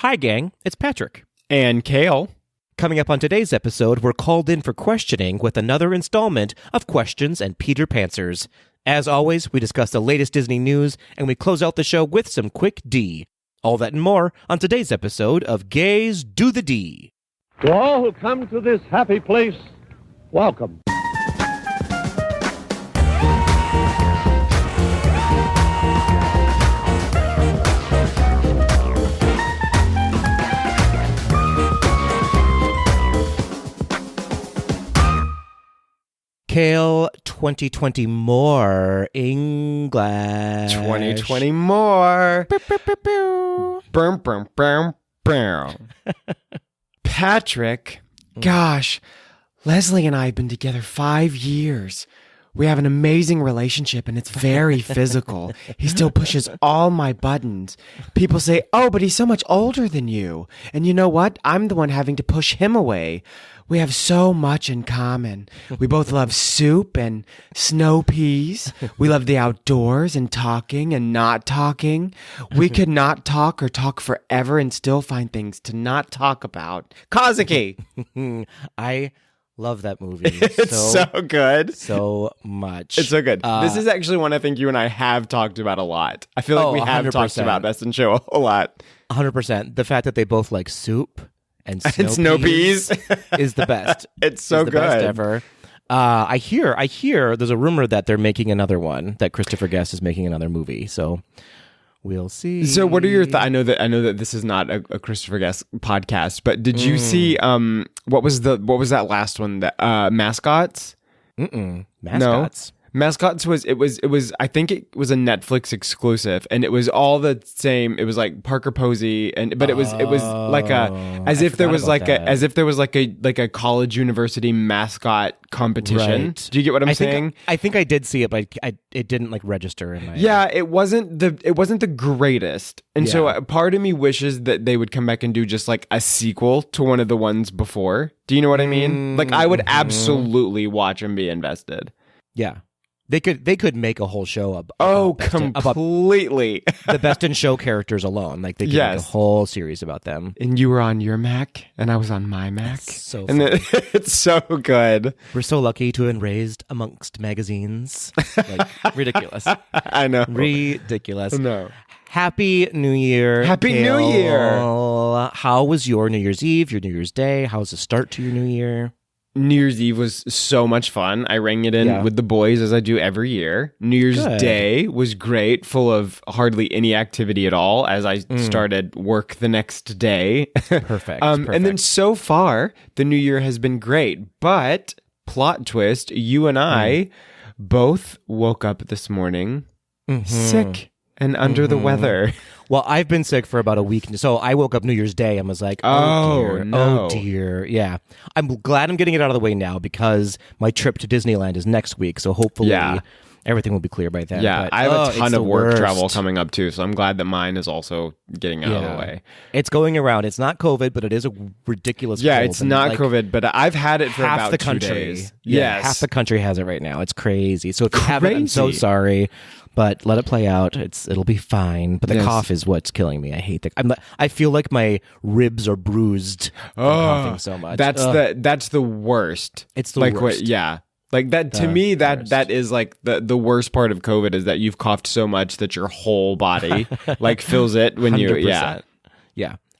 Hi, gang. It's Patrick. And Kale. Coming up on today's episode, we're called in for questioning with another installment of Questions and Peter Panswers. As always, we discuss the latest Disney news, and we close out the show with some quick D. All that and more on today's episode of Gays Do the D. To all who come to this happy place, welcome. Kale 2020 more English. 2020 more. Boom, boom, boom, boom. Patrick, gosh, Leslie and I have been together 5 years. We have an amazing relationship and it's very physical. He still pushes all my buttons. People say, oh, but he's so much older than you. And you know what? I'm the one having to push him away. We have so much in common. We both love soup and snow peas. We love the outdoors and talking and not talking. We could not talk or talk forever and still find things to not talk about. Kazuki! I love that movie. It's so good. So much. It's so good. This is actually one I think you and I have talked about a lot. I feel like we have 100%. talked about Best in Show a lot. 100%. The fact that they both like soup and snow peas is the best. It's so the good. Best ever. I hear there's a rumor that they're making another one, that Christopher Guest is making another movie. So we'll see. So what are your thoughts? I know that this is not a Christopher Guest podcast, but did you see what was that last one, that Mascots? Mascots. No. Mascots was I think it was a Netflix exclusive, and it was all the same. It was like Parker Posey, but it was like as if there was like a college university mascot competition. Right. Do you get what I'm saying? I think I did see it, but it didn't like register in my it wasn't the greatest, and so part of me wishes that they would come back and do just like a sequel to one of the ones before. Do you know what I mean? Like I would absolutely watch and be invested. Yeah. They could make a whole show about completely the Best in Show characters alone. Like they could make a whole series about them. And you were on your Mac, and I was on my Mac. So and it's so good. We're so lucky to have been raised amongst magazines. Like ridiculous. I know. Ridiculous. No. Happy New Year. Happy New Year. How was your New Year's Eve, your New Year's Day? How was the start to your New Year? New Year's Eve was so much fun. I rang it in with the boys as I do every year. New Year's Day was great, full of hardly any activity at all as I started work the next day. Perfect. And then so far, the new year has been great. But, plot twist, you and I both woke up this morning sick and under the weather. Well, I've been sick for about a week. So I woke up New Year's Day and was like, oh dear. Yeah. I'm glad I'm getting it out of the way now because my trip to Disneyland is next week. So hopefully everything will be clear by then. Yeah, but, I have a ton of work worst. travel coming up too. So I'm glad that mine is also getting out of the way. It's going around. It's not COVID, but it is a ridiculous cold. It's not COVID, but I've had it for about the 2 country. days. Yeah, half the country has it right now. It's crazy. So if you haven't, I'm so sorry. But let it play out. It'll be fine. But the cough is what's killing me. I hate I feel like my ribs are bruised from coughing so much. That's the worst. It's the worst. Like that to me, that is like the worst part of COVID is that you've coughed so much that your whole body like fills it when 100%.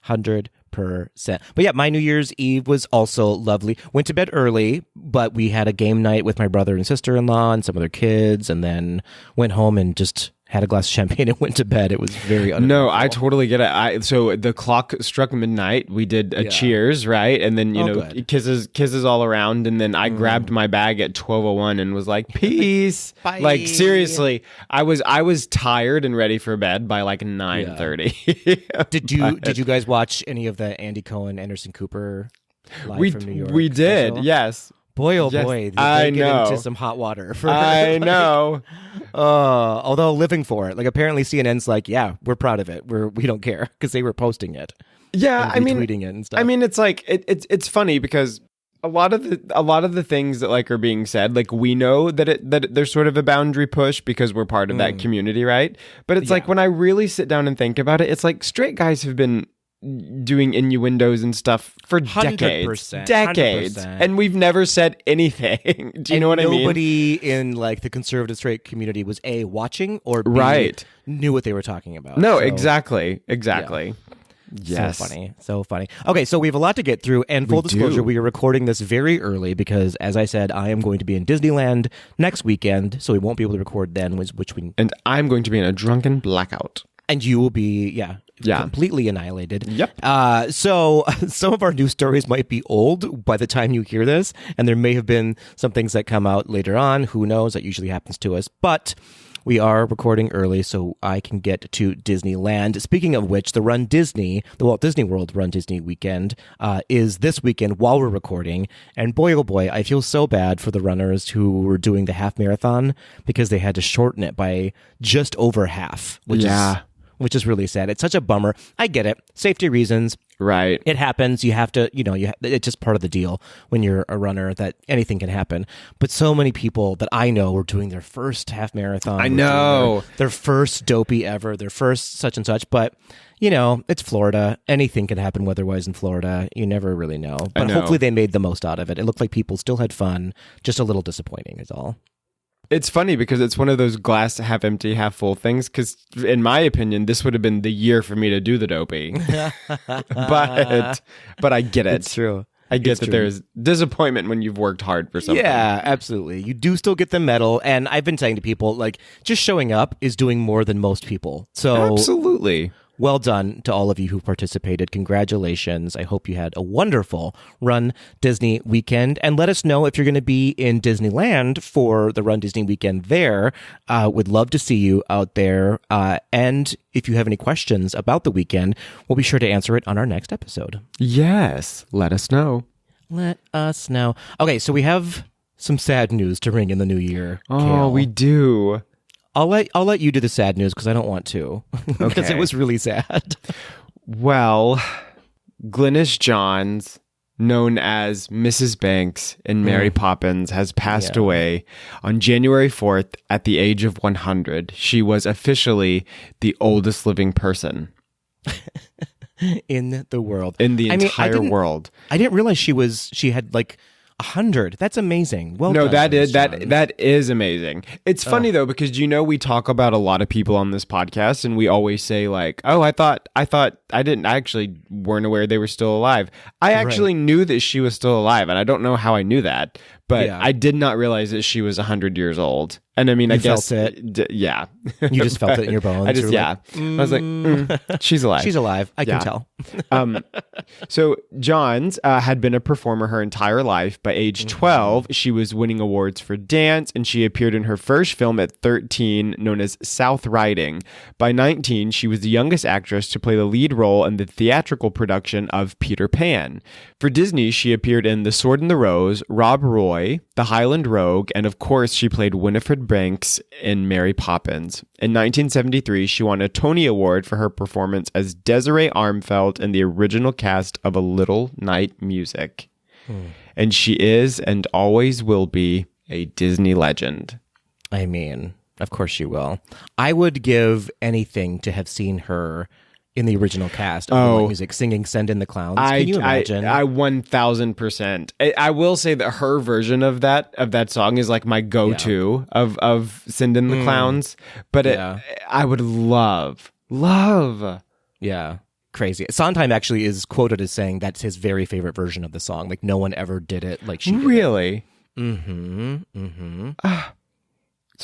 100%. But yeah, my New Year's Eve was also lovely. Went to bed early, but we had a game night with my brother and sister-in-law and some other kids, and then went home and just had a glass of champagne and went to bed. It was very No, I totally get it. So the clock struck midnight. We did a cheers, right? And then, kisses all around. And then I grabbed my bag at 12:01 and was like, peace. Bye. Like, seriously, I was tired and ready for bed by like 9:30. Did you guys watch any of the Andy Cohen, Anderson Cooper live from New York? We did, special? Yes. Boy, oh boy, did they get into some hot water. I know. Although living for it. Like apparently CNN's like, yeah, we're proud of it. We don't care because they were posting it. Yeah, I mean, tweeting it and stuff. I mean, it's like it's funny because a lot of the things that like are being said, like we know that there's sort of a boundary push because we're part of that community, right? But it's like when I really sit down and think about it, it's like straight guys have been doing innuendos and stuff for decades. 100%. And we've never said anything. Do you know what I mean? Nobody in like the conservative straight community was A, watching, or B, Right. knew what they were talking about. No, So, exactly. Yes. So funny. Okay, so we have a lot to get through, and full disclosure, we are recording this very early because, as I said, I am going to be in Disneyland next weekend, so we won't be able to record then, which we... And I'm going to be in a drunken blackout. And you will be, completely annihilated. Yep. So some of our news stories might be old by the time you hear this, and there may have been some things that come out later on. Who knows? That usually happens to us. But we are recording early, so I can get to Disneyland. Speaking of which, the Walt Disney World Run Disney weekend is this weekend while we're recording. And boy, oh boy, I feel so bad for the runners who were doing the half marathon because they had to shorten it by just over half, which is really sad. It's such a bummer. I get it. Safety reasons. Right. It happens. You have to, it's just part of the deal when you're a runner that anything can happen. But so many people that I know were doing their first half marathon. I know. Their first dopey ever, their first such and such. But, it's Florida. Anything can happen weather-wise in Florida. You never really know. But hopefully they made the most out of it. It looked like people still had fun. Just a little disappointing is all. It's funny because it's one of those glass half empty, half full things. Because in my opinion, this would have been the year for me to do the dopey. but I get it. It's true. I get that there's disappointment when you've worked hard for something. Yeah, absolutely. You do still get the medal. And I've been saying to people, like, just showing up is doing more than most people. So absolutely. Well done to all of you who participated. Congratulations. I hope you had a wonderful Run Disney weekend. And let us know if you're going to be in Disneyland for the Run Disney weekend there. Would love to see you out there. And if you have any questions about the weekend, we'll be sure to answer it on our next episode. Yes. Let us know. Let us know. Okay, so we have some sad news to ring in the new year. Oh, Kale. we do. I'll let you do the sad news because I don't want to. Because it was really sad. Well, Glynis Johns, known as Mrs. Banks in Mary Poppins, has passed away on January 4th at the age of 100. She was officially the oldest living person in the world. In the entire world. I didn't realize she had like 100. That's amazing. Well, no, done, that is amazing. It's funny though, because we talk about a lot of people on this podcast, and we always say like, "Oh, I actually weren't aware they were still alive." I actually knew that she was still alive, and I don't know how I knew that, but I did not realize that she was 100 years old. And I mean, I guess felt it. Yeah, you just felt it in your bones. I just I was like, she's alive. She's alive. I can tell. So Johns had been a performer her entire life. By age 12, she was winning awards for dance, and she appeared in her first film at 13, known as South Riding. By 19, she was the youngest actress to play the lead role in the theatrical production of Peter Pan. For Disney, she appeared in The Sword and the Rose, Rob Roy, The Highland Rogue, and of course, she played Winifred Banks in Mary Poppins. In 1973, she won a Tony Award for her performance as Desiree Armfeld in the original cast of A Little Night Music. And she is and always will be a Disney legend. I mean, of course she will. I would give anything to have seen her in the original cast of Little Night Music singing Send in the Clowns. Can you imagine? I 1000%. I will say that her version of that song is like my go-to of Send in the Clowns. But I would love. Yeah. Crazy. Sondheim actually is quoted as saying that's his very favorite version of the song. Like no one ever did it like she did. Really? So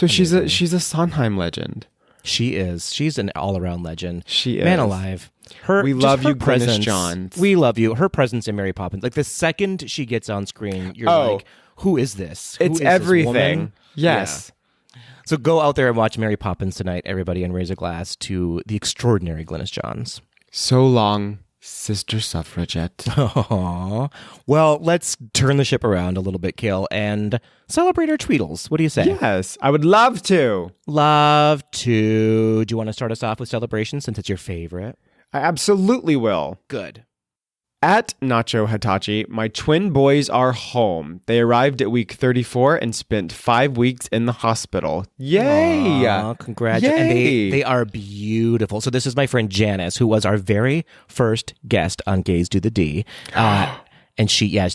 Amazing. she's a Sondheim legend. She is. She's an all-around legend. She is. Man alive. We love you, Glynis Johns. We love you. Her presence in Mary Poppins. Like the second she gets on screen, you're like, who is this? It's everything. Yes. Yeah. So go out there and watch Mary Poppins tonight, everybody, and raise a glass to the extraordinary Glynis Johns. So long, Sister Suffragette. Aww. Well, let's turn the ship around a little bit, Kale, and celebrate our Tweedles. What do you say? Yes, I would love to. Love to. Do you want to start us off with celebration since it's your favorite? I absolutely will. Good. At Nacho Hitachi, my twin boys are home. They arrived at week 34 and spent 5 weeks in the hospital. Yay! Aw, congratulations. And they are beautiful. So this is my friend Janice, who was our very first guest on Gays Do the D. And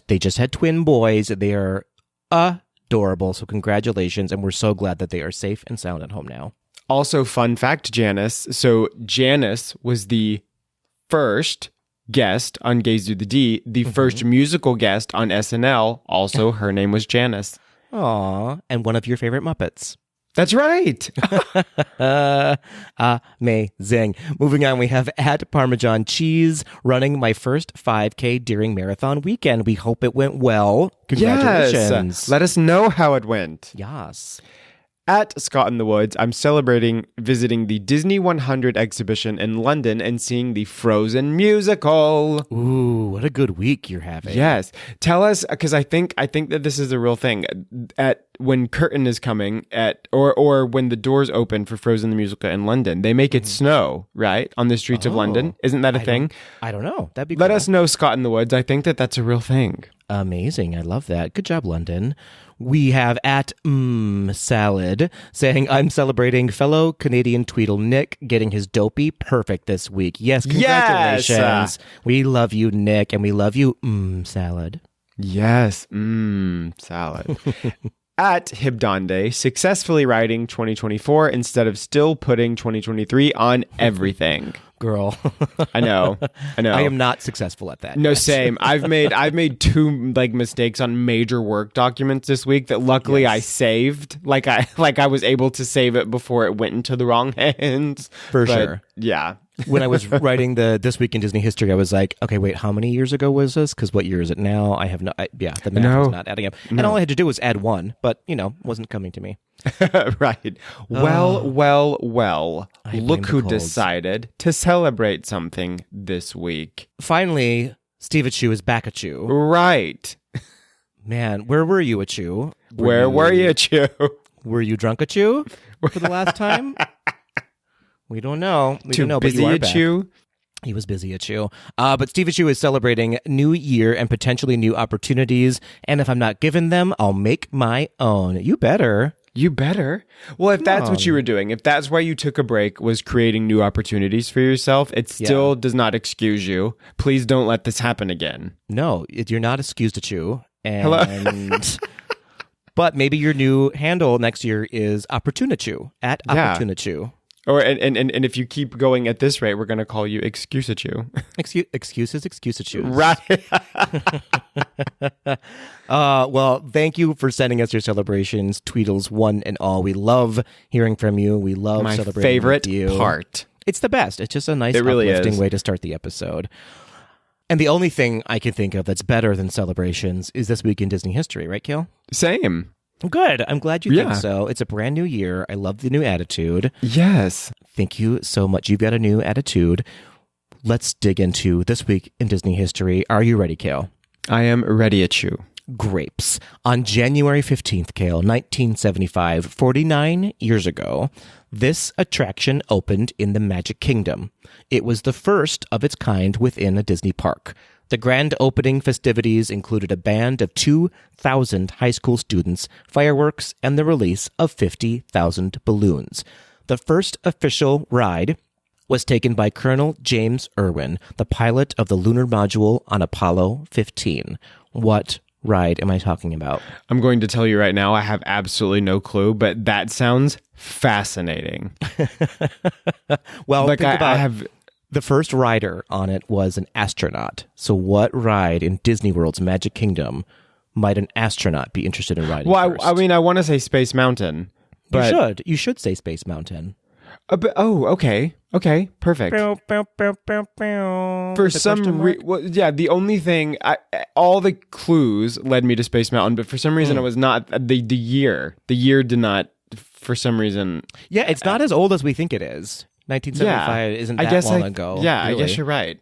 they just had twin boys. They are adorable. So congratulations. And we're so glad that they are safe and sound at home now. Also, fun fact, Janice. So Janice was the first guest on Gays Do the D, the first musical guest on SNL. Also, her name was Janice. Aw, and one of your favorite Muppets. That's right. Amazing. Moving on, we have at Parmesan Cheese running my first 5K during marathon weekend. We hope it went well. Congratulations. Yes. Let us know how it went. Yes. At Scott in the Woods, I'm celebrating visiting the Disney 100 exhibition in London and seeing the Frozen musical. Ooh, what a good week you're having. Yes. Tell us, because I think that this is a real thing. At when curtain is coming or when the doors open for Frozen the musical in London, they make it snow, right? On the streets of London. Isn't that a thing? I don't know. That'd be Let cool. us know, Scott in the Woods. I think that's a real thing. Amazing. I love that. Good job, London. We have at Salad saying, I'm celebrating fellow Canadian Tweedle Nick getting his dopey perfect this week. Yes, congratulations. Yes. We love you, Nick, and we love you, Salad. Yes, salad. At Hibdonde, successfully writing 2024 instead of still putting 2023 on everything. Girl. I know. I am not successful at that. No, yet. same. I've made two mistakes on major work documents this week that luckily I saved. Like I was able to save it before it went into the wrong hands. For sure. Yeah. When I was writing This Week in Disney History, I was like, okay, wait, how many years ago was this? Because what year is it now? I have the math was not adding up. And all I had to do was add one, but, wasn't coming to me. Right. Well. Look who colds. decided to celebrate something this week. Finally, Steve Achu is back at you. Right. Man, where were you, Achu? Where were you, Chu? Were you drunk, Achu, for the last time? We don't know. Too but busy you are at back. you? He was busy at you. But Steve Achu is celebrating New Year and potentially new opportunities. And if I'm not given them, I'll make my own. You better. You better. Well, if that's what you were doing, if that's why you took a break, was creating new opportunities for yourself, it still does not excuse you. Please don't let this happen again. No, you're not excused to chew. And Hello? But maybe your new handle next year is Opportunichu, at Opportunichu. Or and if you keep going at this rate, we're going to call you Excusachu. Excuses, Right. Well, thank you for sending us your celebrations, Tweedles one and all. We love hearing from you. We love My celebrating favorite with you. part. It's the best. It's just a nice, really uplifting is. way to start the episode. And the only thing I can think of that's better than celebrations is This Week in Disney History, right, Kale? Same. Good. I'm glad you think so. It's a brand new year. I love the new attitude. Yes. Thank you so much. You've got a new attitude. Let's dig into This Week in Disney History. Are you ready, Kale? I am ready at you. Grapes. On January 15th, Kale, 1975, 49 years ago, this attraction opened in the Magic Kingdom. It was the first of its kind within a Disney park. The grand opening festivities included a band of 2,000 high school students, fireworks, and the release of 50,000 balloons. The first official ride was taken by Colonel James Irwin, the pilot of the lunar module on Apollo 15. What ride am I talking about? I'm going to tell you right now, I have absolutely no clue, but that sounds fascinating. Well, Like think about I have... the first rider on it was an astronaut. So what ride in Disney World's Magic Kingdom might an astronaut be interested in riding first? I mean, I want to say Space Mountain. But You should say Space Mountain. Okay. Okay, perfect. For some reason, the only thing, all the clues led me to Space Mountain, but for some reason it was not the year. The year did not, for some reason. Yeah, it's not as old as we think it is. 1975 isn't that long ago. Yeah, really. I guess you're right.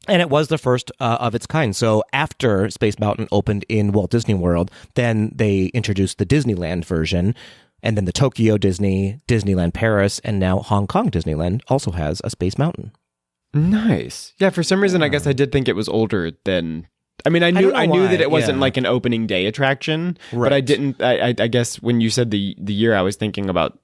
And it was the first of its kind. So after Space Mountain opened in Walt Disney World, then they introduced the Disneyland version. And then the Tokyo Disney, Disneyland Paris, and now Hong Kong Disneyland also has a Space Mountain. Nice. Yeah, for some reason, I guess I did think it was older than... I mean, I knew that it wasn't like an opening day attraction, but I didn't... I guess when you said the year, I was thinking about...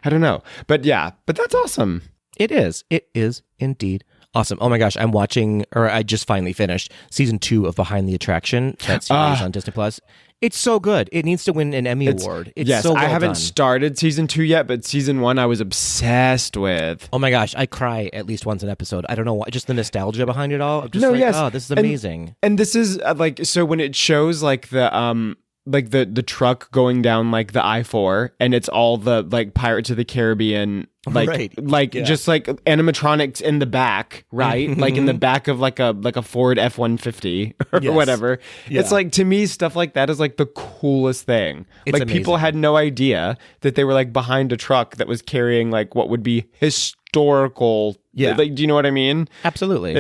I don't know. But yeah, but that's awesome. It is. It is indeed awesome. Oh my gosh, I'm watching, or I just finally finished season 2 of Behind the Attraction. That series on Disney Plus. It's so good. It needs to win an Emmy Award. It's so well I haven't done. started season 2 yet, but season 1 I was obsessed with. Oh my gosh, I cry at least once an episode. I don't know why, just the nostalgia behind it all. I'm just oh, this is amazing. And this is like, so when it shows like the truck going down like the I-4 and it's all the like Pirates of the Caribbean just like animatronics in the back, right? Like in the back of like a Ford F-150 or whatever. Yeah. It's like, to me, stuff like that is like the coolest thing. It's like amazing. People had no idea that they were like behind a truck that was carrying like what would be historical. Yeah. Like, do you know what I mean? Absolutely.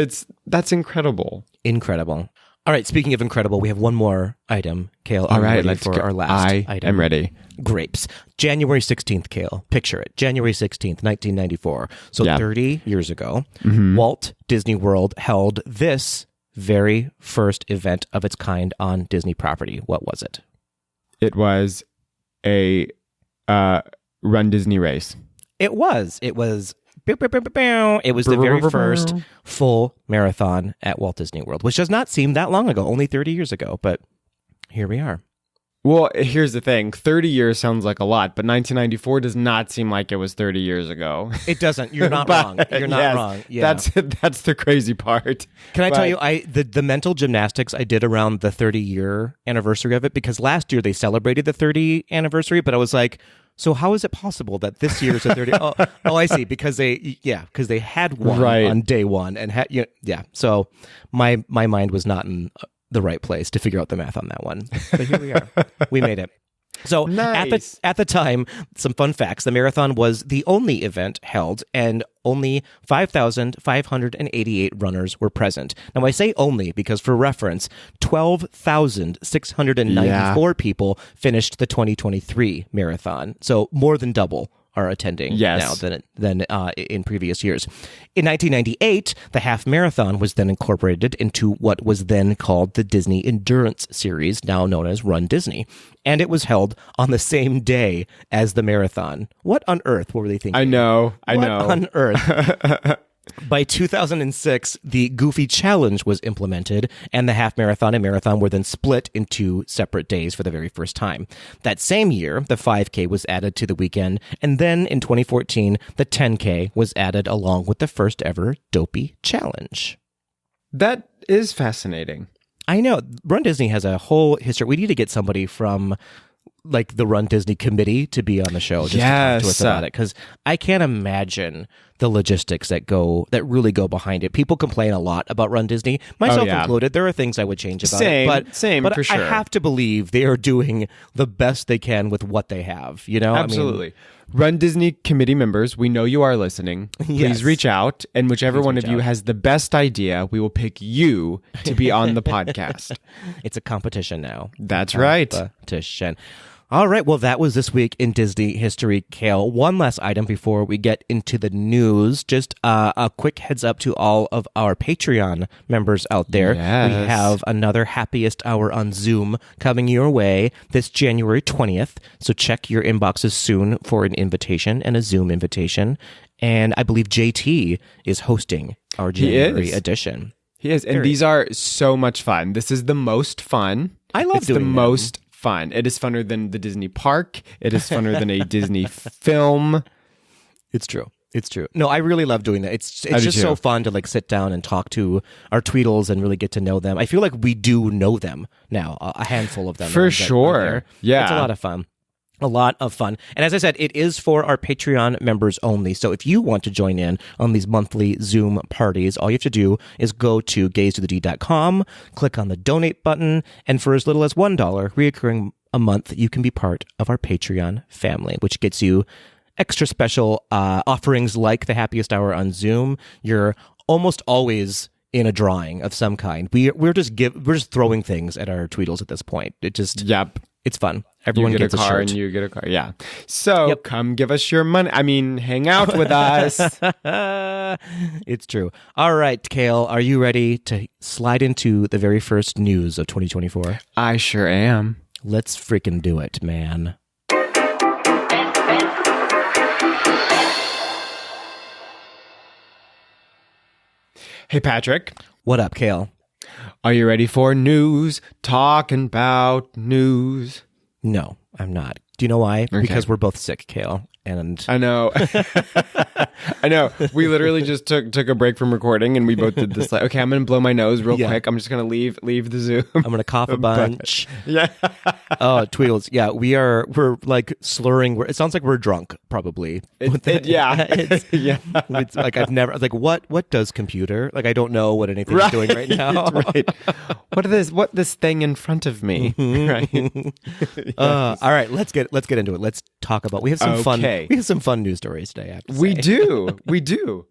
That's incredible. Incredible. All right, speaking of incredible, we have one more item, Kale. All right, let's for our last item. I'm ready. Grapes. January 16th, Kale. Picture it. January 16th, 1994. So 30 years ago, Walt Disney World held this very first event of its kind on Disney property. What was it? It was a Run Disney race. It was. It was the very first full marathon at Walt Disney World, which does not seem that long ago, only 30 years ago, but here we are. Well, here's the thing. 30 years sounds like a lot, but 1994 does not seem like it was 30 years ago. It doesn't. You're not wrong. You're not wrong. Yeah. That's the crazy part. Can I tell you, the mental gymnastics I did around the 30-year anniversary of it, because last year they celebrated the 30th anniversary, but I was like, so how is it possible that this year is a 30? Oh, I see. Because they had one on day one and So my mind was not in the right place to figure out the math on that one. But here we are. We made it. So nice. at the time, some fun facts. The marathon was the only event held, and only 5,588 runners were present. Now, I say only because, for reference, 12,694 people finished the 2023 marathon. So more than double are attending now than in previous years. In 1998, the half marathon was then incorporated into what was then called the Disney Endurance Series, now known as Run Disney. And it was held on the same day as the marathon. What on earth were they thinking? I know. What on earth? By 2006, the Goofy Challenge was implemented, and the half marathon and marathon were then split into separate days for the very first time. That same year, the 5K was added to the weekend, and then in 2014, the 10K was added along with the first ever Dopey Challenge. That is fascinating. I know. Run Disney has a whole history. We need to get somebody from like the Run Disney committee to be on the show just to talk to us about it, because I can't imagine the logistics that really go behind it. People complain a lot about Run Disney, myself included. There are things I would change about it, but for sure. I have to believe they are doing the best they can with what they have. You know, absolutely. Run Disney committee members, we know you are listening. Please reach out, and whichever one of you has the best idea, we will pick you to be on the podcast. It's a competition now. That's right. Competition. All right, well, that was this week in Disney history, Kale. One last item before we get into the news. Just a quick heads up to all of our Patreon members out there. Yes. We have another Happiest Hour on Zoom coming your way this January 20th. So check your inboxes soon for an invitation and a Zoom invitation. And I believe JT is hosting our January edition. He is, and these are so much fun. This is the most fun. I love doing the most fun. It is funner than the Disney park. It is funner than a Disney film. It's true. It's true. No, I really love doing that. It's just so fun to like sit down and talk to our Tweedles and really get to know them. I feel like we do know them now, a handful of them. For sure. Yeah. It's a lot of fun. A lot of fun. And as I said, it is for our Patreon members only. So if you want to join in on these monthly Zoom parties, all you have to do is go to gazetothed.com, click on the donate button, and for as little as $1 reoccurring a month, you can be part of our Patreon family, which gets you extra special offerings like the Happiest Hour on Zoom. You're almost always in a drawing of some kind. We're just throwing things at our Tweedles at this point. It's fun. Everyone you get gets a car shirt. and you get a car. Yeah. So come give us your money. I mean, hang out with us. It's true. All right, Kale, are you ready to slide into the very first news of 2024? I sure am. Let's freaking do it, man. Hey, Patrick. What up, Kale? Are you ready for news? Talking about news. No, I'm not. Do you know why? Okay. Because we're both sick, Kale. And I know. I know. We literally just took a break from recording and we both did this. Like, okay, I'm going to blow my nose real quick. I'm just going to leave the Zoom. I'm going to cough a bunch. Yeah. Oh, Tweedles. Yeah, we're like slurring. It sounds like we're drunk, probably. Yeah. It's like I was like, what does computer? Like, I don't know what anything's doing right now. Right. What this thing in front of me? Right. Yes. All right, let's get into it. Let's talk about. We have some fun. Okay. We have some fun news stories today. I have to We say. do. We do.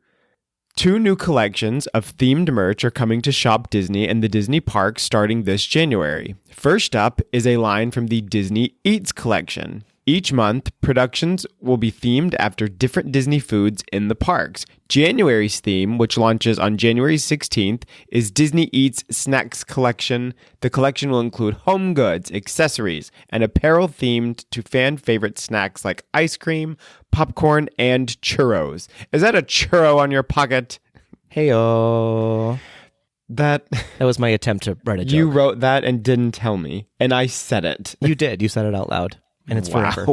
2 new collections of themed merch are coming to Shop Disney and the Disney parks starting this January. First up is a line from the Disney Eats collection. Each month, productions will be themed after different Disney foods in the parks. January's theme, which launches on January 16th, is Disney Eats Snacks Collection. The collection will include home goods, accessories, and apparel themed to fan favorite snacks like ice cream, popcorn, and churros. Is that a churro on your pocket? Heyo. That was my attempt to write a joke. you wrote that and didn't tell me, and I said it. You did. You said it out loud. And it's forever.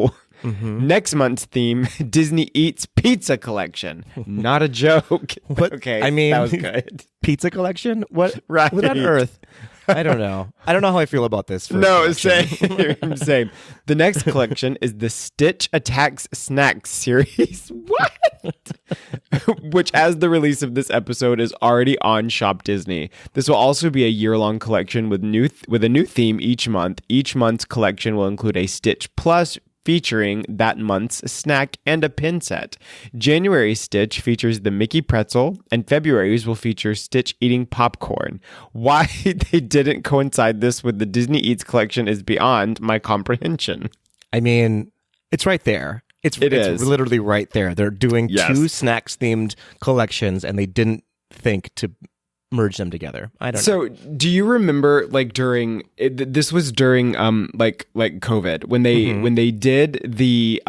Mm-hmm. Next month's theme, Disney Eats Pizza Collection. Not a joke. What? Okay, I mean, that was good. Pizza collection? What? Right. What on earth? I don't know. I don't know how I feel about this. No, same. Same. The next collection is the Stitch Attacks Snacks series. What? Which, as the release of this episode, is already on Shop Disney. This will also be a year-long collection with a new theme each month. Each month's collection will include a Stitch Plus featuring that month's snack and a pin set. January's Stitch features the Mickey pretzel, and February's will feature Stitch eating popcorn. Why they didn't coincide this with the Disney Eats collection is beyond my comprehension. I mean, it's right there. It's literally right there. They're doing 2 snacks-themed collections, and they didn't think to merge them together. I don't know. So, do you remember, like, this was during like COVID when they did the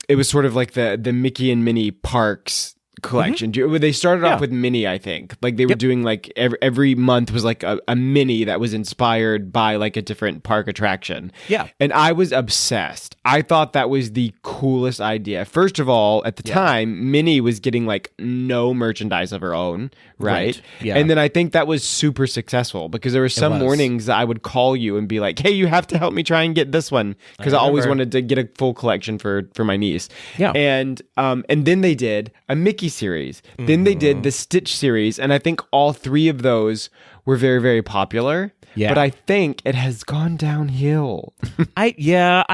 it was sort of like the Mickey and Minnie parks collection. They started off with Minnie, I think. Like, they were doing like every month was like a Minnie that was inspired by like a different park attraction. Yeah. And I was obsessed. I thought that was the coolest idea. First of all, at the time, Minnie was getting like no merchandise of her own, right? Yeah. And then I think that was super successful because there were some mornings that I would call you and be like, hey, you have to help me try and get this one, because I always wanted to get a full collection for my niece. Yeah. And then they did a Mickey series. Then they did the Stitch series, and I think all 3 of those were very, very popular. Yeah. But I think it has gone downhill. I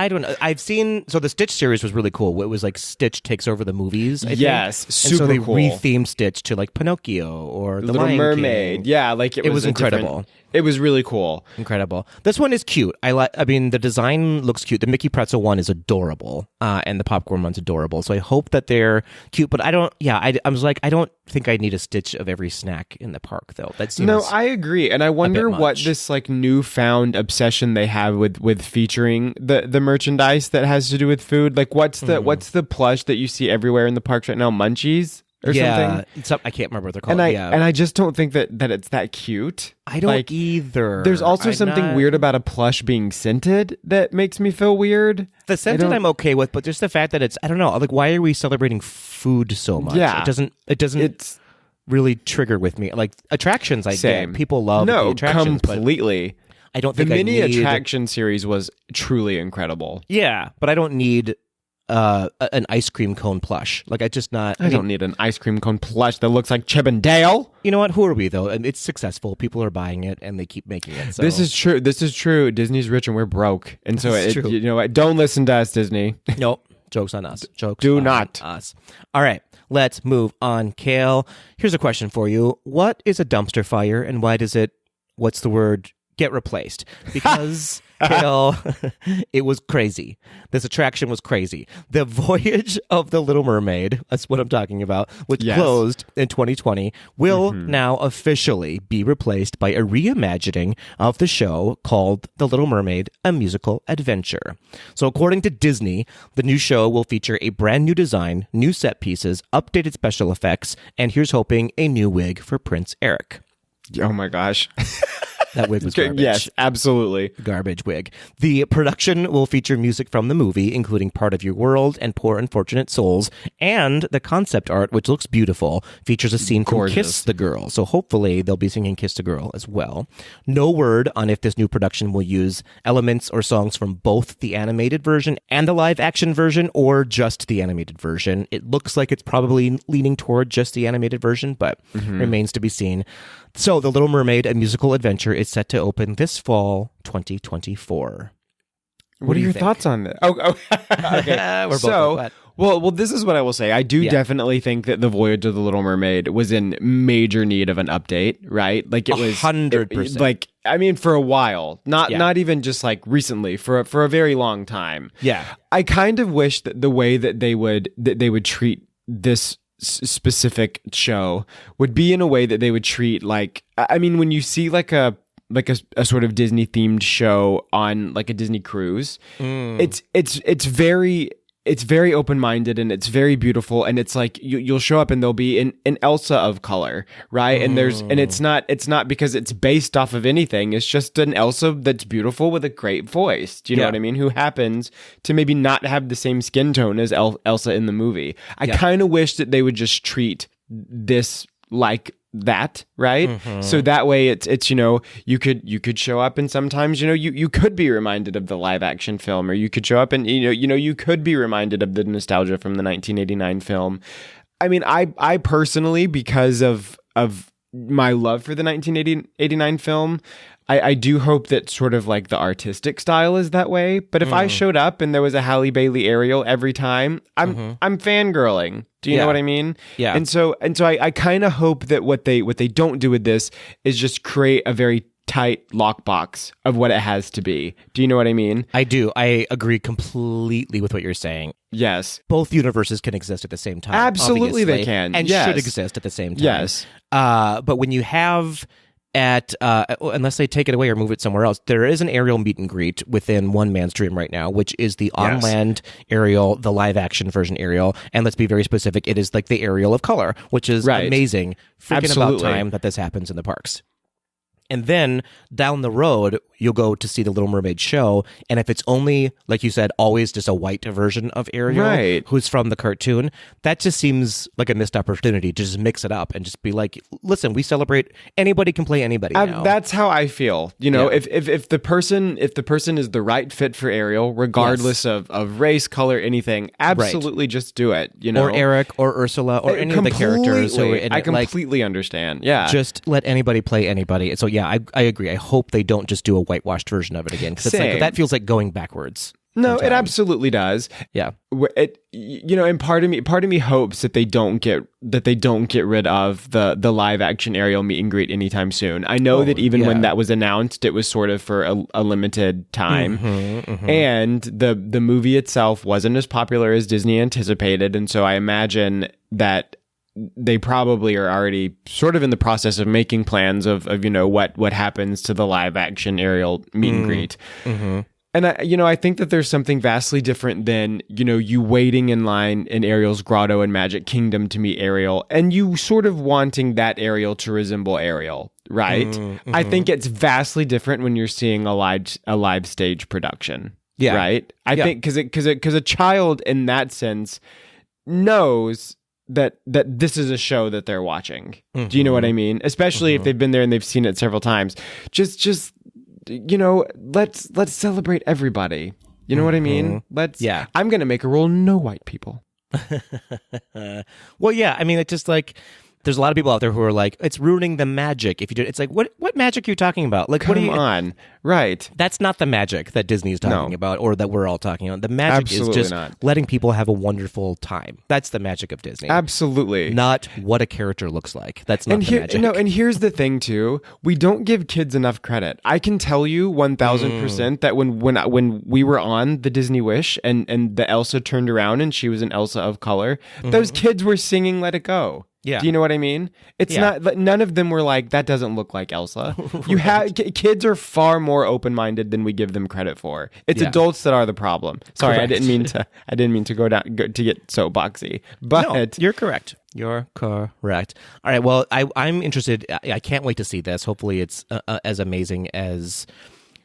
don't know. I've seen, so the Stitch series was really cool. It was like Stitch takes over the movies, I think. Yes, And super so they cool. rethemed Stitch to like Pinocchio or The Little Lion Mermaid. King. Yeah, like it was incredible. It was really cool. Incredible. This one is cute. I mean, the design looks cute. The Mickey pretzel one is adorable, and the popcorn one's adorable. So I hope that they're cute. But I don't. Yeah, I was like, I don't think I need a Stitch of every snack in the park, though. That seems. No, I agree, and I wonder what much. this like newfound obsession they have with featuring the merchandise that has to do with food. Like, what's the plush that you see everywhere in the parks right now? Munchies. Or something. I can't remember what they're called. And I just don't think that it's that cute. I don't either. There's also something weird about a plush being scented that makes me feel weird. The scented I'm okay with, but just the fact that it's, I don't know, like, why are we celebrating food so much? Yeah. It doesn't really trigger with me. Like, attractions, I get. People love the attractions. Completely. I don't The think mini attraction series was truly incredible. Yeah, but I don't need an ice cream cone plush. Like, I don't need an ice cream cone plush that looks like Chip and Dale. You know what? Who are we, though? And it's successful. People are buying it, and they keep making it. So. This is true. Disney's rich and we're broke. And so, you know what? Don't listen to us, Disney. Nope. Joke's on us. Do not. Us. All right. Let's move on. Kale, here's a question for you. What is a dumpster fire, and why does it, what's the word, get replaced? Because Kale, it was crazy. This attraction was crazy. The Voyage of the Little Mermaid, that's what I'm talking about, which closed in 2020, will now officially be replaced by a reimagining of the show called The Little Mermaid, A Musical Adventure. So according to Disney, the new show will feature a brand new design, new set pieces, updated special effects, and here's hoping a new wig for Prince Eric. Oh my gosh. That wig was garbage. Yes, absolutely. Garbage wig. The production will feature music from the movie, including Part of Your World and Poor Unfortunate Souls, and the concept art, which looks beautiful, features a scene from Kiss the Girl. So hopefully they'll be singing Kiss the Girl as well. No word on if this new production will use elements or songs from both the animated version and the live action version, or just the animated version. It looks like it's probably leaning toward just the animated version, but remains to be seen. So The Little Mermaid, A Musical Adventure is set to open this fall 2024. What are your thoughts on this? Okay. We're both well, this is what I will say. I do definitely think that The Voyage of the Little Mermaid was in major need of an update, right? Like it was 100%. Like, I mean, for a while, not even just like recently, for a very long time. Yeah. I kind of wish that the way that they would treat this specific show would be in a way that they would treat, like, I mean, when you see like a sort of Disney themed show on like a Disney cruise, it's very open-minded and it's very beautiful, and it's like you'll show up and there'll be an Elsa of color, right? And it's not because it's based off of anything. It's just an Elsa that's beautiful with a great voice. Do you know what I mean? Who happens to maybe not have the same skin tone as Elsa in the movie. I kind of wish that they would just treat this like that, right? So that way it's you could show up and sometimes you could be reminded of the live action film, or you could show up and you could be reminded of the nostalgia from the 1989 film. I mean, I personally, because of my love for the 1989 film, I do hope that sort of like the artistic style is that way. But if I showed up and there was a Halle Bailey Ariel every time, I'm fangirling. Do you know what I mean? Yeah. And so I kind of hope that what they don't do with this is just create a very tight lockbox of what it has to be. Do you know what I mean? I do. I agree completely with what you're saying. Yes. Both universes can exist at the same time. Absolutely obviously, they can. And should exist at the same time. Yes. But when you have unless they take it away or move it somewhere else, there is an Ariel meet and greet within One Man's Dream right now, which is the on-land Ariel, the live-action version Ariel. And let's be very specific, it is like the Ariel of color, which is amazing. Freaking about time that this happens in the parks. And then down the road, you'll go to see the Little Mermaid show. And if it's only, like you said, always just a white version of Ariel, who's from the cartoon, that just seems like a missed opportunity to just mix it up and just be like, listen, we celebrate, anybody can play anybody now. That's how I feel. If the person is the right fit for Ariel, regardless of race, color, anything, absolutely just do it. Or Eric or Ursula or any of the characters who are in it. I completely understand. Yeah. Just let anybody play anybody. So yeah, I agree. I hope they don't just do a whitewashed version of it again, because that feels like going backwards. No, it absolutely does. Yeah. And part of me hopes that they don't get rid of the live action Ariel meet and greet anytime soon. I know that even when that was announced, it was sort of for a limited time, and the movie itself wasn't as popular as Disney anticipated, and so I imagine that they probably are already sort of in the process of making plans of what happens to the live action Ariel meet and greet. And I think that there's something vastly different than, you waiting in line in Ariel's grotto in Magic Kingdom to meet Ariel, and you sort of wanting that Ariel to resemble Ariel, right? I think it's vastly different when you're seeing a live stage production. Yeah. Right? I think because a child in that sense knows that this is a show that they're watching. Do you know what I mean? Especially if they've been there and they've seen it several times. Just let's celebrate everybody. You know what I mean? I'm going to make a rule, no white people. Well, yeah, I mean, it's just like, there's a lot of people out there who are like, it's ruining the magic if you do it. It's like, what magic are you talking about? Like, what are you on. Right. That's not the magic that Disney's talking about or that we're all talking about. The magic Absolutely is just not. letting people have a wonderful time. That's the magic of Disney. Absolutely. Not what a character looks like. That's not the magic. No, and here's the thing too. We don't give kids enough credit. I can tell you 1000% that when we were on the Disney Wish and the Elsa turned around and she was an Elsa of color, those kids were singing Let It Go. Yeah. Do you know what I mean? It's not, none of them were like, that doesn't look like Elsa. You have, kids are far more open-minded than we give them credit for. It's adults that are the problem. Sorry, Correct. I didn't mean to go to get soapboxy, but No, you're correct. You're correct. All right. Well, I'm interested. I can't wait to see this. Hopefully it's as amazing as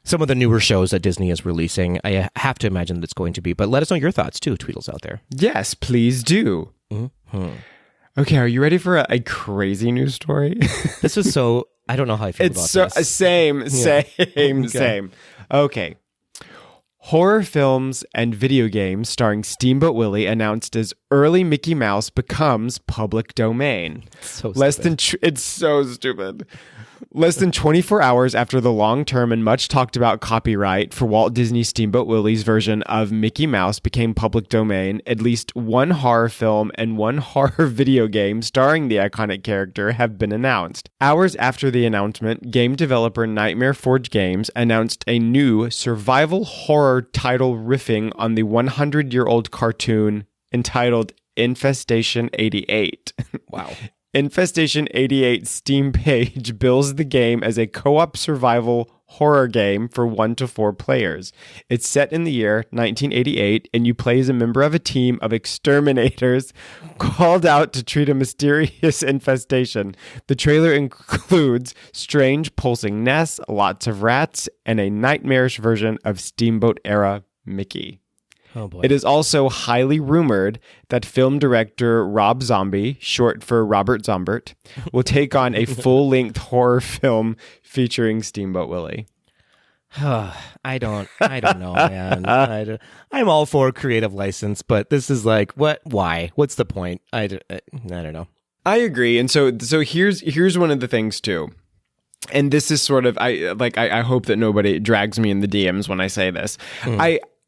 some of the newer shows that Disney is releasing. I have to imagine that it's going to be, but let us know your thoughts too. Tweet us out there. yes, please do. Okay, are you ready for a crazy news story? This is so, I don't know how I feel It's about so this. same. Okay. Horror films and video games starring Steamboat Willie announced as early Mickey Mouse becomes public domain. So It's so stupid. Less than 24 hours after the long-term and much talked about copyright for Walt Disney Steamboat Willie's version of Mickey Mouse became public domain, at least one horror film and one horror video game starring the iconic character have been announced. Hours after the announcement, game developer Nightmare Forge Games announced a new survival horror title riffing on the 100-year-old cartoon entitled Infestation 88. Wow. Infestation 88 Steam page bills the game as a co-op survival horror game for 1 to 4 players. It's set in the year 1988, and you play as a member of a team of exterminators called out to treat a mysterious infestation. The trailer includes strange pulsing nests, lots of rats, and a nightmarish version of Steamboat-era Mickey. Oh boy. It is also highly rumored that film director Rob Zombie, short for Robert Zombert, will take on a full-length horror film featuring Steamboat Willie. I don't know, man. I'm all for creative license, but this is like, what? Why? What's the point? I don't know. I agree, and so here's one of the things too. And this is sort of I hope that nobody drags me in the DMs when I say this.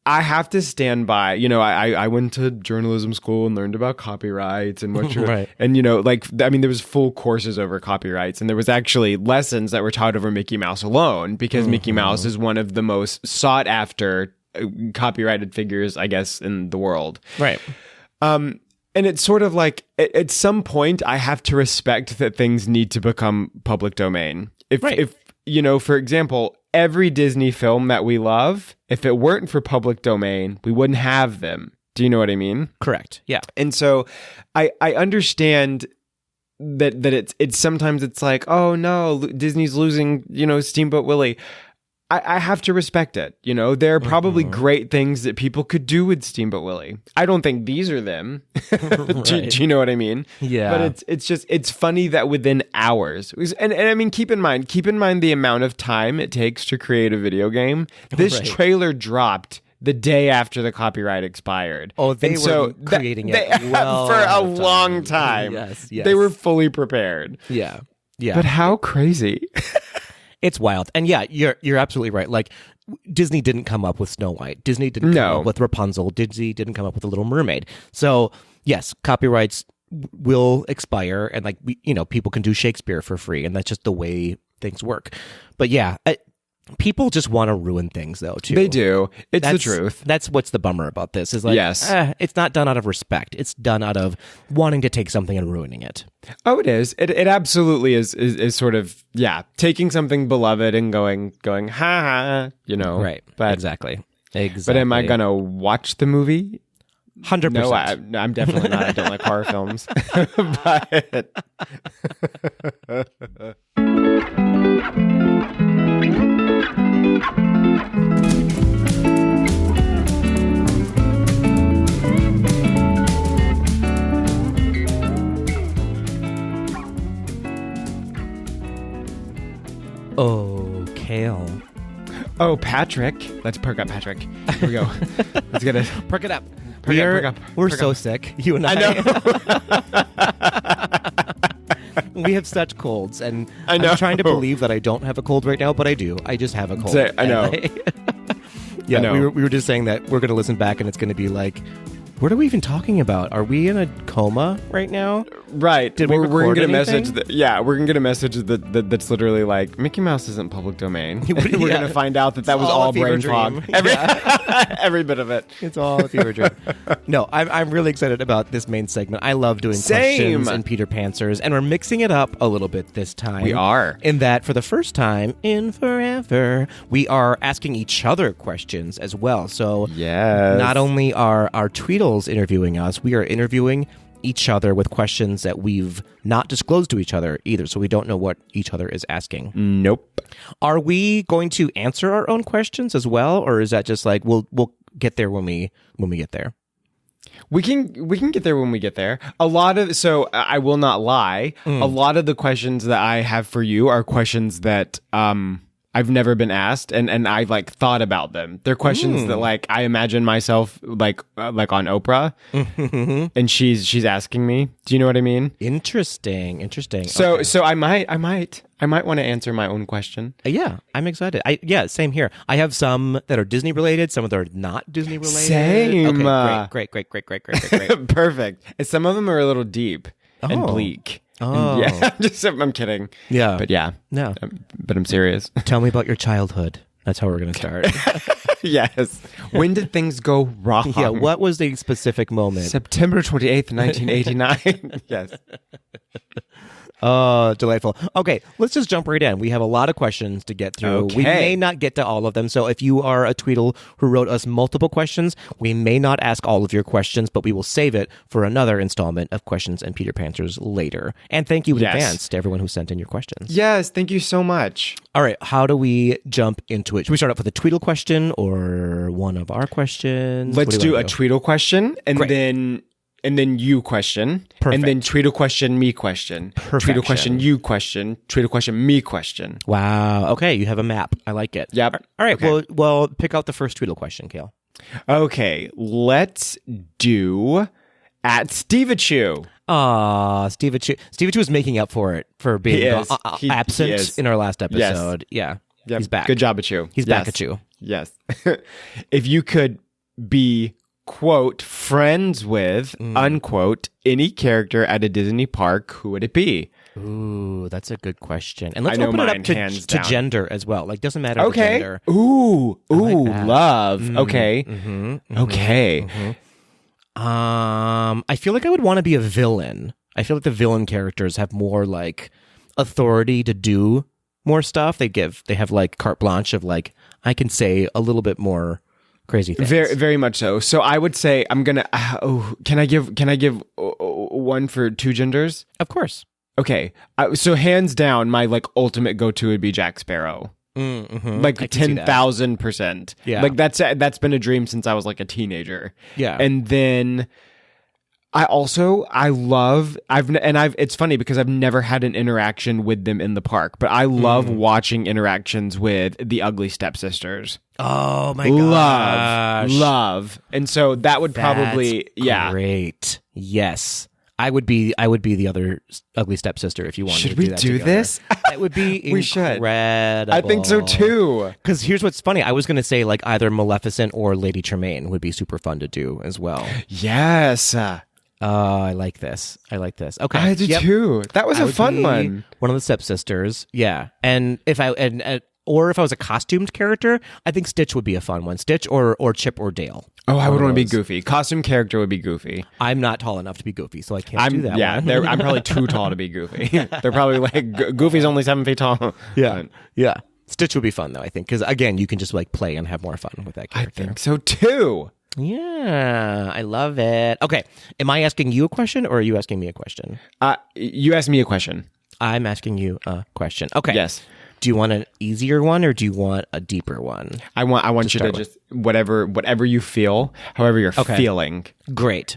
I have to stand by, I went to journalism school and learned about copyrights and what you're, Right. and there was full courses over copyrights, and there was actually lessons that were taught over Mickey Mouse alone, because Mickey Mouse is one of the most sought after copyrighted figures, I guess, in the world. Right. And it's sort of like at some point I have to respect that things need to become public domain. If for example, every Disney film that we love, if it weren't for public domain, we wouldn't have them. Do you know what I mean? Correct. Yeah. And so I understand that it's sometimes it's like, oh no, Disney's losing, Steamboat Willie. I have to respect it. There are probably great things that people could do with Steamboat Willie. I don't think these are them. do you know what I mean? Yeah. But it's funny that within hours, and I mean, keep in mind the amount of time it takes to create a video game. This trailer dropped the day after the copyright expired. Oh, they were creating it for a long time. Yes. They were fully prepared. Yeah. But how crazy. It's wild. And yeah, you're absolutely right. Like, Disney didn't come up with Snow White. Disney didn't come up with Rapunzel. Disney didn't come up with The Little Mermaid. So, yes, copyrights will expire, and people can do Shakespeare for free, and that's just the way things work. But yeah, people just want to ruin things, though, too. They do. That's the truth. That's what's the bummer about this. Is like, it's not done out of respect. It's done out of wanting to take something and ruining it. Oh, it is. It absolutely is sort of, taking something beloved and going, ha, Right. But, Exactly. But am I going to watch the movie? 100%. No, I'm definitely not. I don't like horror films. But... Oh, Kale. Oh, Patrick. Let's perk up, Patrick. Here we go. Let's get it. Perk it up. Perk up. We're so sick. You and I. know. We have such colds, and I know. I'm trying to believe that I don't have a cold right now, but I do. I just have a cold. I know. Yeah, I know. we were just saying that we're going to listen back, and it's going to be like, what are we even talking about? Are we in a coma right now? Right. Did we we're record gonna get a anything? message. We're gonna get a message that's literally like Mickey Mouse isn't public domain. We're Yeah. gonna find out that was all all a fever brain dream. fog. Every bit of it. It's all a fever dream. No, I'm really excited about this main segment. I love doing Same. questions and Peter Pantsers, and we're mixing it up a little bit this time. We are. In that, for the first time in forever, we are asking each other questions as well. So Yes. not only are our Tweedles interviewing us, we are interviewing each other with questions that we've not disclosed to each other either, so we don't know what each other is asking. Nope. Are we going to answer our own questions as well, or is that just like we'll get there when we get there? We can get there when we get there. So I will not lie. A lot of the questions that I have for you are questions that I've never been asked, and I've like thought about them. They're questions that like I imagine myself like on Oprah, and she's asking me. Do you know what I mean? Interesting. So Okay. so I might want to answer my own question. Yeah, I'm excited. Same here. I have some that are Disney related, some that are not Disney related. Same. Okay, great. Perfect. And some of them are a little deep and Oh. bleak. Oh. Yeah, I'm kidding. Yeah. But yeah. No. But I'm serious. Tell me about your childhood. That's how we're going to start. Yes. When did things go wrong? Yeah, what was the specific moment? September 28th, 1989. Yes. Oh, delightful. Okay, let's just jump right in. We have a lot of questions to get through. We Okay. may not get to all of them. So if you are a Tweedle who wrote us multiple questions, we may not ask all of your questions, but we will save it for another installment of Questions and Peter Pantsers later. And thank you in Yes. advance to everyone who sent in your questions. Yes, thank you so much. All right, how do we jump into it? Should we start off with a Tweedle question or one of our questions? Let's What do you a wanna Tweedle question and then you question. Perfect. And then Tweedle question, me question. Perfection. Tweedle question, you question. Tweedle question, me question. Wow. Okay, you have a map. I like it. Yep. All right, Okay. well, pick out the first Tweedle question, Kale. Okay, let's do at Steveachew. Steve Achu is making up for it for He being is. He absent is. in our last episode. Yeah. Yep. He's back. Good job, Achu. He's back at you. Yes. If you could be, quote, friends with, unquote, any character at a Disney park, who would it be? Ooh, that's a good question. And let's I know open it mine, up hands to down. gender as well. Like, doesn't matter the Okay. gender. Ooh, that. love. Okay. Okay. I feel like I would want to be a villain. I feel like the villain characters have more like authority to do more stuff. They have like carte blanche of like, I can say a little bit more crazy things. Very, very much so. So I would say I'm gonna. Can I give one for two genders? Of course. Okay. So hands down, my like ultimate go-to would be Jack Sparrow. Like I can see that. 10,000%. Yeah. Like that's been a dream since I was like a teenager. Yeah. And then it's funny because I've never had an interaction with them in the park, but I love watching interactions with the Ugly Stepsisters. Oh my gosh. Love. And so that would probably, That's great. Yes. I would be the other ugly stepsister if you wanted Should to we that do together. this? It would be We should. incredible. I think so too. Because here's what's funny. I was going to say like either Maleficent or Lady Tremaine would be super fun to do as well. Yes. I like this. Okay. I do too. That was I a would fun be one. One of the stepsisters. Yeah. And if I was a costumed character, I think Stitch would be a fun one. Stitch or Chip or Dale. Oh, I would One want to of be those. Goofy. Costume character would be Goofy. I'm not tall enough to be Goofy, so I can't do that one. I'm probably too tall to be Goofy. They're probably like Goofy's only 7 feet tall. Yeah. Yeah. Stitch would be fun though, I think, because again, you can just like play and have more fun with that I character. think so too. Yeah, I love it. Okay, am I asking you a question or are you asking me a question? You asked me a question. I'm asking you a question. Okay. Yes. Do you want an easier one or do you want a deeper one? I want you to start with. just whatever you feel, however you're feeling. Great.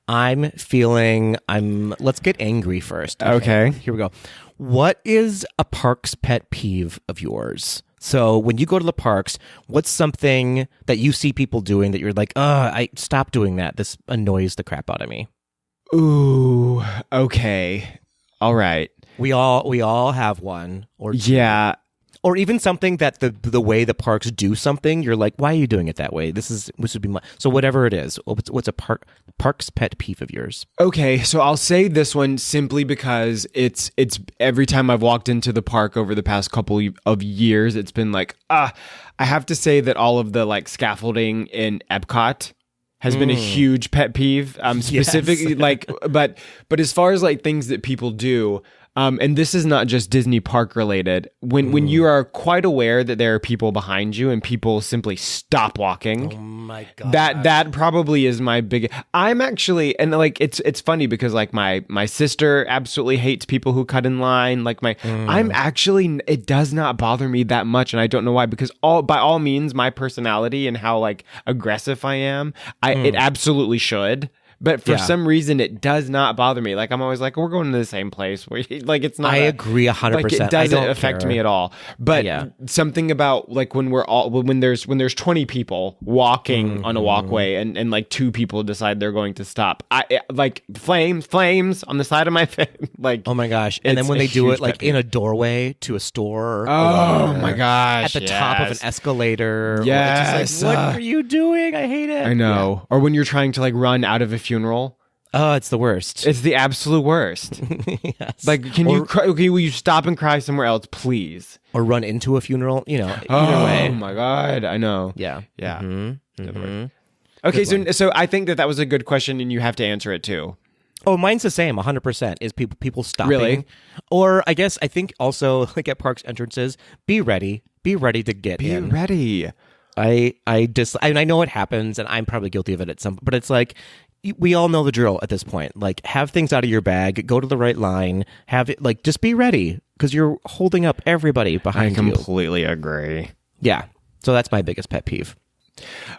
Let's get angry first. Okay. Here we go. What is a park's pet peeve of yours? So when you go to the parks, what's something that you see people doing that you're like, I stop doing that. This annoys the crap out of me. Ooh, okay. All right. We all have one, or Yeah. or even something that the way the parks do something, you're like, why are you doing it that way? This would be my, so whatever it is. What's a park's pet peeve of yours? Okay, so I'll say this one simply because it's every time I've walked into the park over the past couple of years, it's been like, I have to say that all of the like scaffolding in Epcot has been a huge pet peeve. Specifically, like, but as far as like things that people do. And this is not just Disney park related. When you are quite aware that there are people behind you and people simply stop walking. Oh my God. That probably is my big. I'm actually, and like it's funny because like my sister absolutely hates people who cut in line. Like I'm actually, it does not bother me that much, and I don't know why, because by all means my personality and how like aggressive I am, it absolutely should. But for some reason, it does not bother me. Like, I'm always like, we're going to the same place. Like, it's not. I agree 100%. Like, it doesn't affect me at all. But something about like when there's 20 people walking on a walkway and like 2 people decide they're going to stop. Like flames on the side of my face. Like, oh my gosh! And then when they do it like in a doorway to a store. Oh my gosh! At the top of an escalator. Yes. It's just like, what are you doing? I hate it. I know. Or when you're trying to like run out of a funeral. Oh, it's the worst. It's the absolute worst. Yes. Like, will you stop and cry somewhere else, please? Or run into a funeral, either way. Oh my God, I know. Yeah. Yeah. Mm-hmm. Okay, so I think that was a good question, and you have to answer it too. Oh, mine's the same, 100%, is people stopping. Really? Or I think also, like at parks entrances, be ready to get in. Be ready. I know it happens, and I'm probably guilty of it at some, but it's like, we all know the drill at this point. Like, have things out of your bag, go to the right line, have it, like, just be ready, because you're holding up everybody behind you. I completely agree. Yeah. So that's my biggest pet peeve.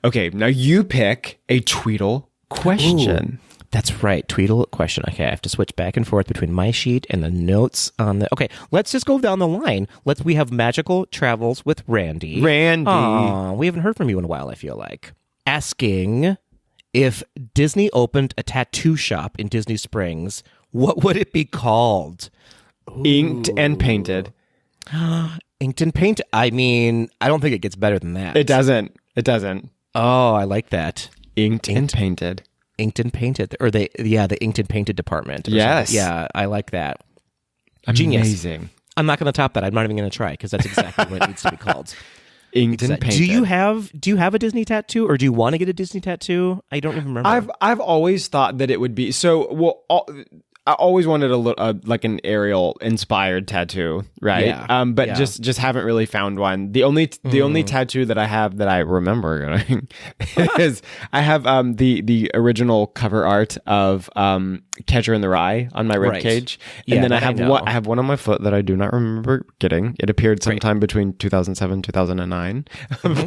Okay, now you pick a Tweedle question. Ooh, that's right. Tweedle question. Okay, I have to switch back and forth between my sheet and the notes on the... Okay, let's just go down the line. We have magical travels with Randy. Aw, we haven't heard from you in a while, I feel like. Asking... if Disney opened a tattoo shop in Disney Springs, what would it be called? Ooh. Inked and painted. Inked and painted. I mean, I don't think it gets better than that. It doesn't. Oh, I like that. Inked and painted. Inked and painted. Or the inked and painted department. Yes. Something. Yeah, I like that. Amazing. Genius. I'm not going to top that. I'm not even going to try, because that's exactly what it needs to be called. Inked and painted. Do you have a Disney tattoo, or do you want to get a Disney tattoo? I don't even remember. I've always thought that it would be I always wanted like an Ariel inspired tattoo, right? Yeah. But just haven't really found one. The only tattoo that I have that I remember is I have the original cover art of Catcher in the Rye on my rib cage, and then I have one on my foot that I do not remember getting. It appeared sometime between 2007 2009.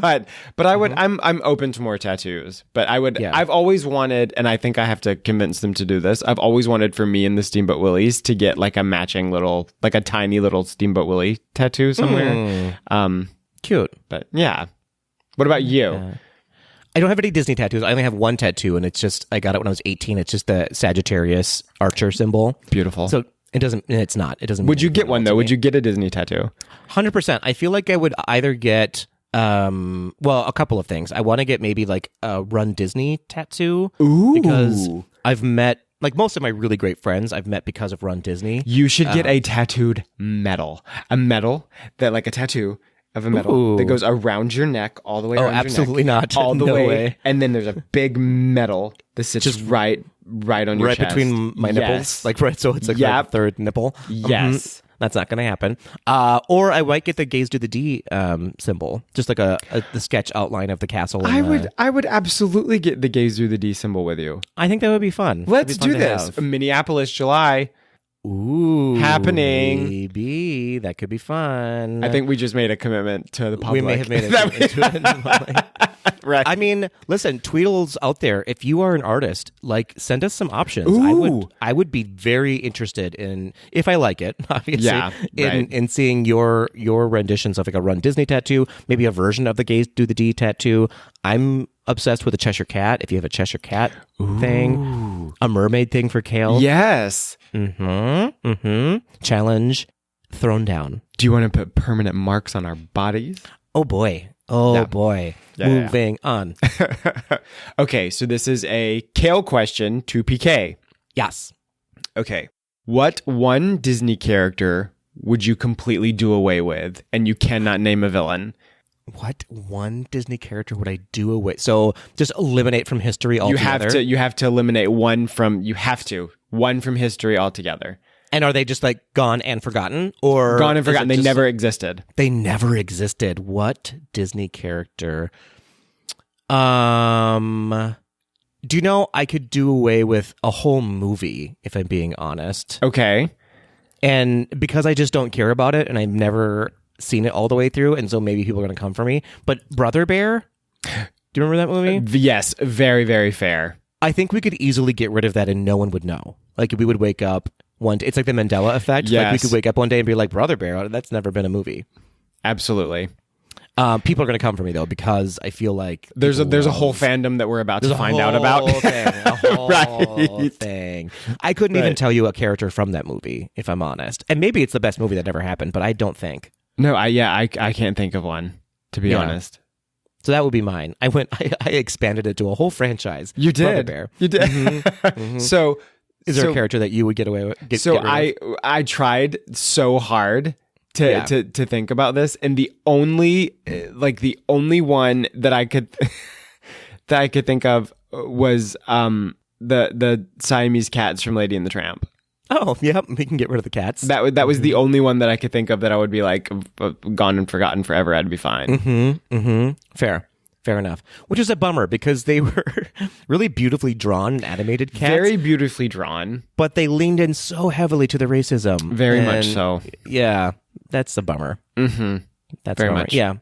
but I'm open to more tattoos. But I've always wanted, and I think I have to convince them to do this. I've always wanted for me and the Steamboat Willies to get like a matching little, like a tiny little Steamboat Willie tattoo somewhere. Cute. But yeah. What about you? I don't have any Disney tattoos. I only have one tattoo, and it's just, I got it when I was 18. It's just the Sagittarius Archer symbol. Beautiful. So it doesn't. Would you get one though? Would you get a Disney tattoo? 100%. I feel like I would either get, a couple of things. I want to get maybe like a Run Disney tattoo. Ooh. Because I've met, like, most of my really great friends I've met because of Run Disney. You should get a tattooed medal. A medal that, like a tattoo of a medal that goes around your neck, all the way around your neck. Oh, absolutely not. All the No way. way. And then there's a big medal that sits just right on your chest. Right between my nipples. Like, right, so it's like the third nipple. Yes. That's not going to happen. Or I might get the Gaze Do the D symbol, just like the sketch outline of the castle. I would absolutely get the Gaze Do the D symbol with you. I think that would be fun. Let's do this. Minneapolis, July. Ooh, happening. Maybe that could be fun. I think we just made a commitment to the public. We may have made it into it. Right. I mean, listen, Tweedle's out there. If you are an artist, like, send us some options. Ooh. I would be very interested in, if I like it, obviously, Yeah, right. in seeing your renditions of like a Run Disney tattoo, maybe a version of the Gays Do the D tattoo. I'm obsessed with a Cheshire Cat. If you have a Cheshire Cat thing, a mermaid thing for Kale. Yes. Challenge thrown down. Do you want to put permanent marks on our bodies? Oh boy. Boy. Yeah, Moving on. Okay, so this is a Kale question to PK. Yes. Okay. What one Disney character would you completely do away with, and you cannot name a villain? What one Disney character would I do away? So just eliminate from history altogether. You have to eliminate one from history altogether. And are they just like gone and forgotten, or Gone and forgotten? They never existed. They never existed. What Disney character? Do you know I could do away with a whole movie if I'm being honest? Okay. And because I just don't care about it, and I've never seen it all the way through, and so maybe people are going to come for me. But Brother Bear, do you remember that movie? Yes, very, very fair. I think we could easily get rid of that, and no one would know. Like we would wake up one day. It's like the Mandela effect. Yes. Like we could wake up one day and be like, Brother Bear, that's never been a movie. Absolutely. People are going to come for me though, because I feel like There's a whole fandom that we're about to find out about. A whole Right. thing. I couldn't even tell you a character from that movie, if I'm honest. And maybe it's the best movie that ever happened, but I don't think. No, I can't think of one, to be honest. So that would be mine. I expanded it to a whole franchise. You Brother did. Bear. You did. So Is there a character that you would get away with? Get rid of? I tried so hard to think about this, and the only one that I could think of was the Siamese cats from Lady and the Tramp. Oh, yeah, we can get rid of the cats. That was the only one that I could think of that I would be like gone and forgotten forever. I'd be fine. Fair enough. Which is a bummer because they were really beautifully drawn and animated cats. Very beautifully drawn. But they leaned in so heavily to the racism. Very much so. Yeah, that's a bummer. Mm-hmm. That's very a bummer. much. Yeah.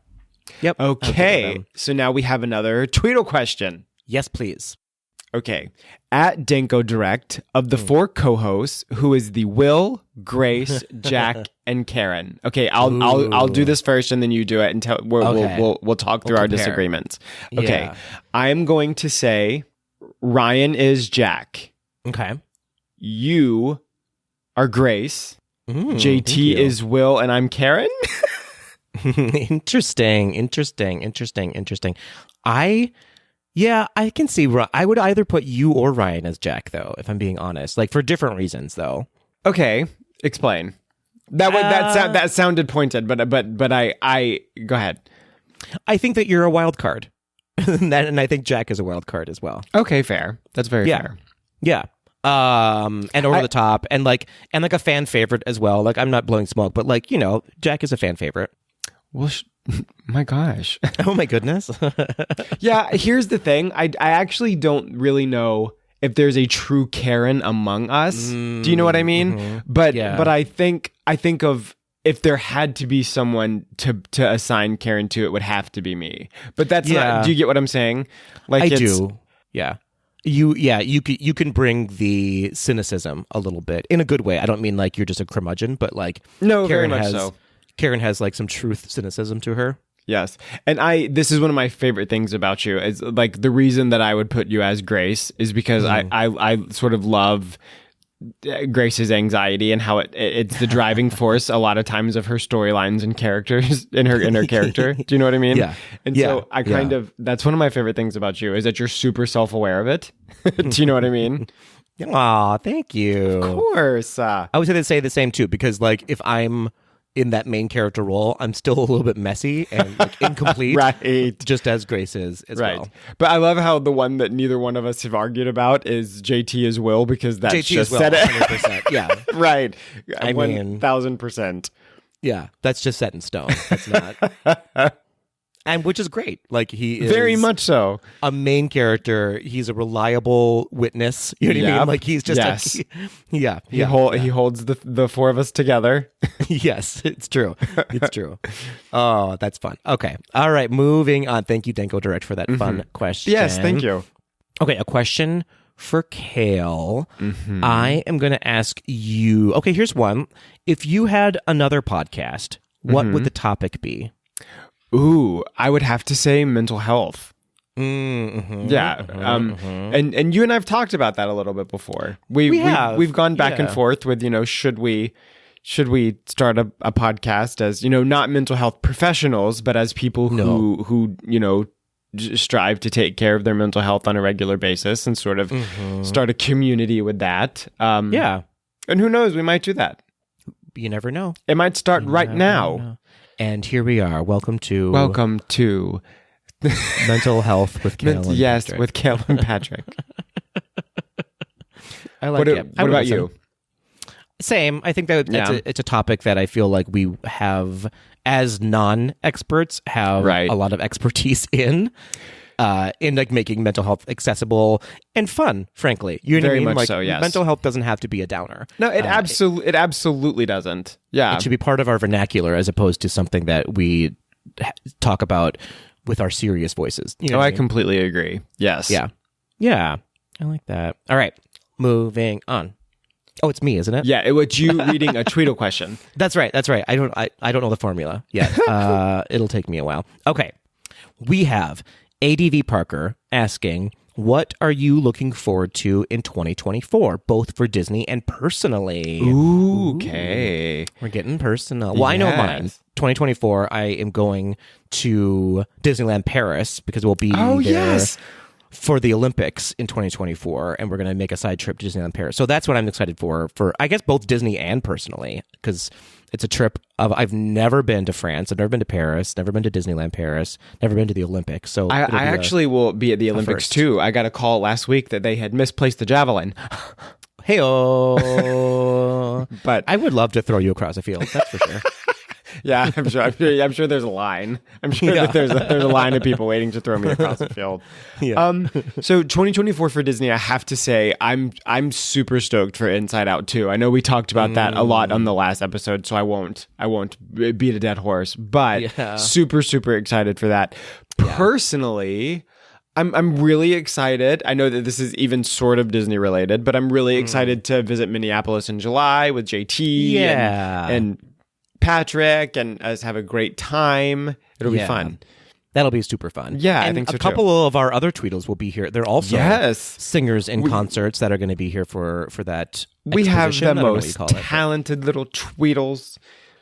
Yep. Okay. So now we have another Tweedle question. Yes, please. Okay. At Danko Direct, of the four co-hosts, who is the Will, Grace, Jack, and Karen? Okay, I'll do this first, and then you do it, and we'll talk through our disagreements. Okay, Yeah. I'm going to say Ryan is Jack. Okay. You are Grace. JT is Will, and I'm Karen. Interesting. I can see. I would either put you or Ryan as Jack, though, if I'm being honest. Like for different reasons, though. Okay, explain. That sounded pointed, but I go ahead. I think that you're a wild card, and I think Jack is a wild card as well. Okay, fair. That's very fair. Yeah. And over the top, and like a fan favorite as well. Like I'm not blowing smoke, but like Jack is a fan favorite. Well, my gosh. Oh my goodness. Yeah, here's the thing. I actually don't really know if there's a true Karen among us. Do you know what I mean? Mm-hmm. But I think of if there had to be someone to assign Karen to, it would have to be me. But that's not. Do you get what I'm saying? Like I do. Yeah. You can bring the cynicism a little bit in a good way. I don't mean like you're just a curmudgeon, but like no, Karen very much so. Karen has like some truth cynicism to her. Yes. And this is one of my favorite things about you is like the reason that I would put you as Grace is because I sort of love Grace's anxiety and how it's the driving force a lot of times of her storylines and characters in her character. Do you know what I mean? Yeah. And so I kind of, that's one of my favorite things about you is that you're super self-aware of it. Do you know what I mean? Aw, thank you. Of course. I would say the same too, because like if I'm in that main character role, I'm still a little bit messy and like, incomplete, right? Just as Grace is as well. But I love how the one that neither one of us have argued about is JT as Will because that's JT just as Will, said it. 100%. Yeah, right. I mean, 1000%. Yeah, that's just set in stone. That's not. And which is great. Like he is Very much so. a main character. He's a reliable witness. You know what I mean? Like he's just He holds the four of us together. Yes, it's true. It's true. Oh, that's fun. Okay. All right. Moving on. Thank you, Danko Direct, for that fun question. Yes, thank you. Okay, a question for Kale. I am going to ask you. Okay, here's one. If you had another podcast, what would the topic be? Ooh, I would have to say mental health. And you and I've talked about that a little bit before. We've gone back and forth with, should we start a podcast as, not mental health professionals, but as people who strive to take care of their mental health on a regular basis and sort of start a community with that. And who knows, we might do that. You never know. It might start right now. And here we are. Welcome to Mental Health with Kale and Patrick. With Kale and Patrick. I like it. What about you? Same. I think that it's a topic that I feel like we have, as non-experts, have a lot of expertise in like making mental health accessible and fun, frankly. You know what I mean? Very much like, so, yes. Mental health doesn't have to be a downer. No, it absolutely doesn't. Yeah. It should be part of our vernacular as opposed to something that we talk about with our serious voices. You know I completely agree. Yes. Yeah. Yeah. I like that. All right. Moving on. Oh, it's me, isn't it? Yeah, it was you reading a Tweedle question. That's right. I don't know the formula yet. It'll take me a while. Okay. We have ADV Parker asking, what are you looking forward to in 2024, both for Disney and personally? Ooh, okay. We're getting personal. Well, I know mine. 2024, I am going to Disneyland Paris because we'll be there for the Olympics in 2024, and we're going to make a side trip to Disneyland Paris. So that's what I'm excited for I guess both Disney and personally, because it's a trip I've never been to France, I've never been to Paris, never been to Disneyland Paris, never been to the Olympics. So I actually will be at the Olympics too. I got a call last week that they had misplaced the javelin. Hey-oh. But I would love to throw you across a field, that's for sure. Yeah, I'm sure there's a line. I'm sure that there's a line of people waiting to throw me across the field. Yeah. So 2024 for Disney, I have to say, I'm super stoked for Inside Out 2. I know we talked about that a lot on the last episode, so I won't beat a dead horse, but super, super excited for that. Yeah. Personally, I'm really excited. I know that this is even sort of Disney related, but I'm really excited to visit Minneapolis in July with JT and Patrick and us have a great time. It'll be fun. That'll be super fun. Yeah, and I think so a couple of our other Tweedles will be here. They're also singers in concerts that are going to be here for that. We have the most talented little Tweedles.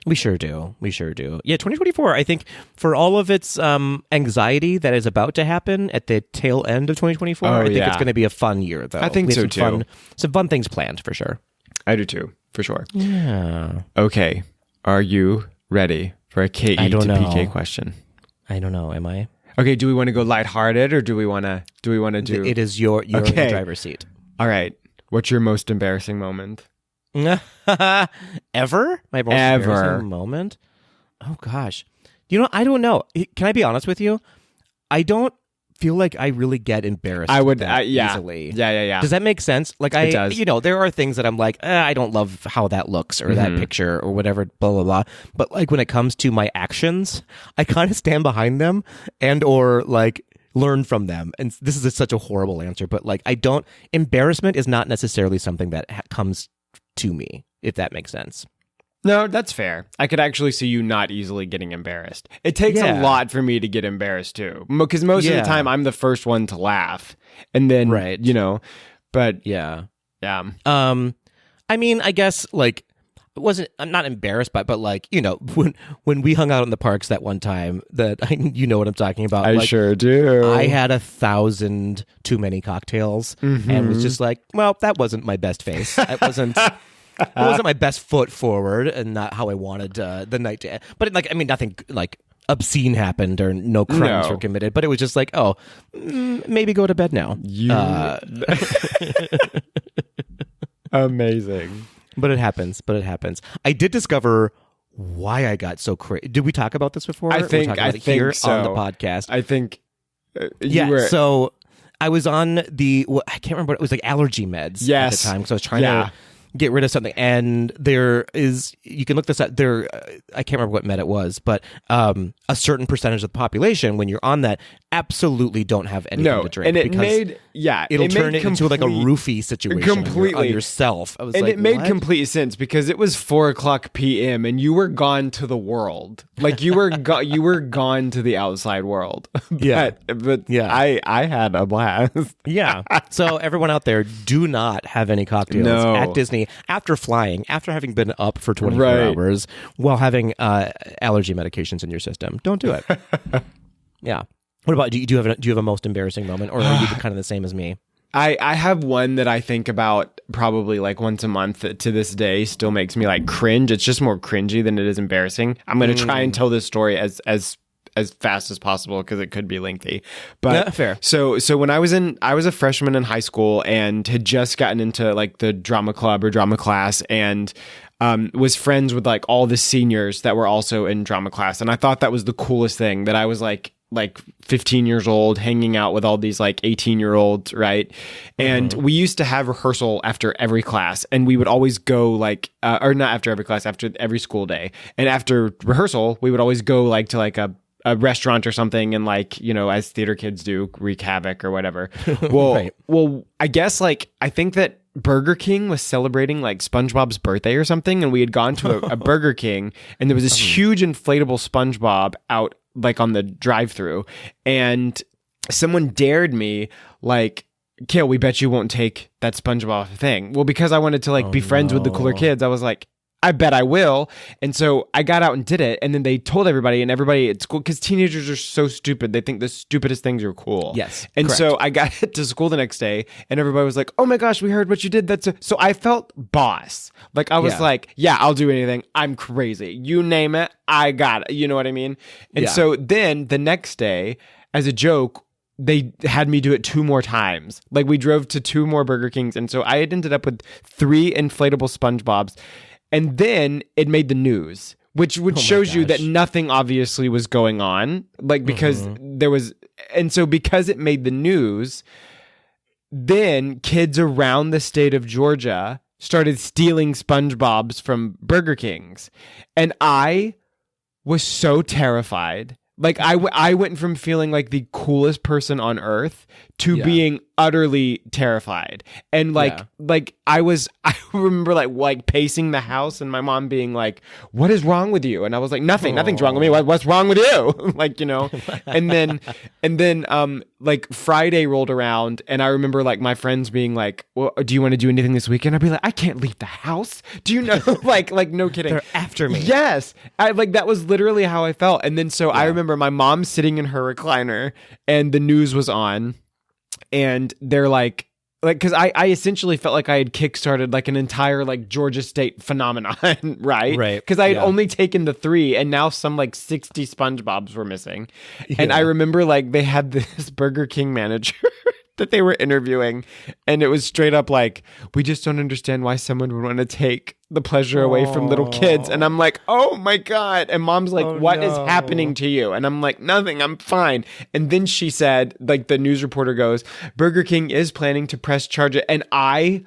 We sure do. Yeah, 2024, I think, for all of its anxiety that is about to happen at the tail end of 2024, I think it's going to be a fun year, though. I think so, too. Some fun things planned, for sure. I do, too, for sure. Yeah. Okay. Are you ready for a KE to PK question? I don't know. Am I? Okay. Do we want to go lighthearted or do we want to do? It is your in the driver's seat. All right. What's your most embarrassing moment? Ever? My most embarrassing moment? Oh gosh. I don't know. Can I be honest with you? I don't feel like I really get embarrassed easily. Yeah. Does that make sense? Like it does. There are things that I'm like, I don't love how that looks or that picture or whatever, blah, blah, blah. But like when it comes to my actions, I kind of stand behind them and or like learn from them. And this is such a horrible answer, but like embarrassment is not necessarily something that comes to me, if that makes sense. No, that's fair. I could actually see you not easily getting embarrassed. It takes a lot for me to get embarrassed too, because most of the time I'm the first one to laugh, and then but yeah. I mean, I guess like I'm not embarrassed, but like when we hung out in the parks that one time, that you know what I'm talking about. I sure do. I had 1,000 too many cocktails, and was just like, well, that wasn't my best face. It wasn't my best foot forward, and not how I wanted the night to end. But nothing like obscene happened or no crimes were committed. But it was just like, maybe go to bed now. Amazing. But it happens. I did discover why I got so crazy. Did we talk about this before? I We think talked about I it here think so. on the podcast. I think Yeah. you were. So I was on I can't remember what it was, like allergy meds at Yes. the time. So I was trying to get rid of something, and you can look this up. I can't remember what med it was, but a certain percentage of the population, when you're on that, absolutely don't have anything to drink. And it because made it'll turn it into like a roofie situation on yourself. I was and like, it made what? complete sense because it was 4:00 p.m. and you were gone to the world. Like you were you were gone to the outside world. but Yeah. I had a blast. Yeah. So everyone out there, do not have any cocktails No. at Disney after flying, after having been up for 24 Right. hours while having allergy medications in your system. Don't do it. Yeah. What about, do you have a most embarrassing moment, or are you kind of the same as me? I have one that I think about probably like once a month that to this day still makes me like cringe. It's just more cringy than it is embarrassing. I'm going to try and tell this story as fast as possible because it could be lengthy. But Yeah, fair. So when I was a freshman in high school and had just gotten into like the drama club or drama class, and was friends with like all the seniors that were also in drama class. And I thought that was the coolest thing, that I was like 15 years old hanging out with all these like 18-year-olds, right? And we used to have rehearsal after every class, and we would always go like or not after every class, after every school day. And after rehearsal, we would always go like to like a restaurant or something, and like, you know, as theater kids do, wreak havoc or whatever. Well, Right. well, I guess like I think that Burger King was celebrating like SpongeBob's birthday or something, and we had gone to a Burger King, and there was this huge inflatable SpongeBob out like on the drive-through, and someone dared me like, Kale, we bet you won't take that SpongeBob thing. Well, because I wanted to like be friends with the cooler kids, I was like, I bet I will. And so I got out and did it. And then they told everybody, and everybody at school, because teenagers are so stupid. They think the stupidest things are cool. Yes, And correct. so I got to school the next day, and everybody was like, oh my gosh, we heard what you did. So I felt boss. Like I was Yeah. like, yeah, I'll do anything. I'm crazy. You name it, I got it. You know what I mean? And Yeah. so then the next day, as a joke, they had me do it 2 more times. Like we drove to 2 more Burger Kings. And so I had ended up with 3 inflatable SpongeBobs. And then it made the news, which shows you that gosh. nothing obviously was going on. Like because there was, and so because it made the news, then kids around the state of Georgia started stealing SpongeBobs from Burger Kings. And I was so terrified. Like I went from feeling like the coolest person on earth to Yeah. being utterly terrified. And like I remember like pacing the house, and my mom being like, "What is wrong with you?" And I was like, "Nothing's wrong with me. What's wrong with you?" Like, you know. And then like Friday rolled around, and I remember like my friends being like, "Well, do you want to do anything this weekend?" I'd be like, "I can't leave the house." Do you know? like no kidding. They're after me. Yes. That was literally how I felt. And then so I remember my mom sitting in her recliner, and the news was on, and they're like, because I essentially felt like I had kickstarted like an entire like Georgia State phenomenon, right? Right. Because I had Yeah. only taken the 3, and now some like 60 SpongeBobs were missing. And I remember like they had this Burger King manager that they were interviewing, and it was straight up like, we just don't understand why someone would want to take the pleasure away from little kids. And I'm like, oh my God. And mom's like, what is happening to you? And I'm like, nothing, I'm fine. And then she said, like the news reporter goes, Burger King is planning to press charge it. And I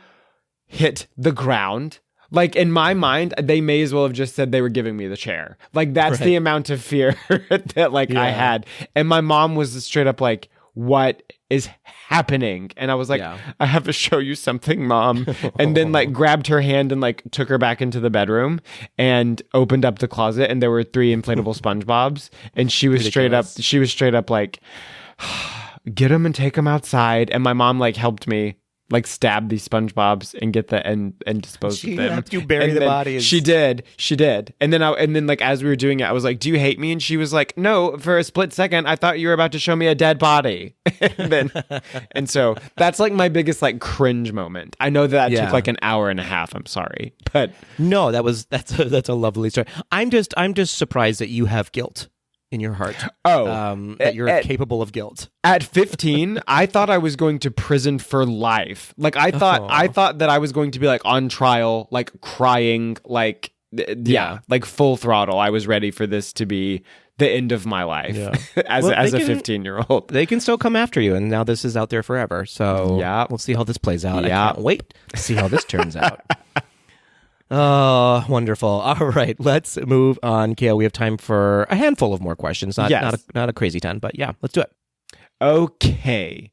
hit the ground. Like in my mind, they may as well have just said they were giving me the chair. Like that's the amount of fear that like I had. And my mom was straight up like, what is happening? And I was like, I have to show you something, Mom. And then like grabbed her hand and like took her back into the bedroom and opened up the closet, and there were 3 inflatable SpongeBobs, and she was straight up like, get them and take them outside. And my mom like helped me like stab these SpongeBobs and get and dispose of them. helped you bury And the then bodies. She did. And then like as we were doing it, I was like, "Do you hate me?" And she was like, "No." For a split second, I thought you were about to show me a dead body. and so that's like my biggest like cringe moment. I know that took like an hour and a half. I'm sorry, but No, that's a lovely story. I'm just surprised that you have guilt in your heart. That you're capable of guilt. at 15, I thought I was going to prison for life. Like I thought that I was going to be like on trial, like crying, like Yeah, like full throttle. I was ready for this to be the end of my life as a 15-year-old. They can still come after you, and now this is out there forever. So we'll see how this plays out. Yeah. I can't wait to see how this turns out. Oh, wonderful. All right, let's move on, Kale. We have time for a handful of more questions. Not a crazy ton, but yeah, let's do it. Okay.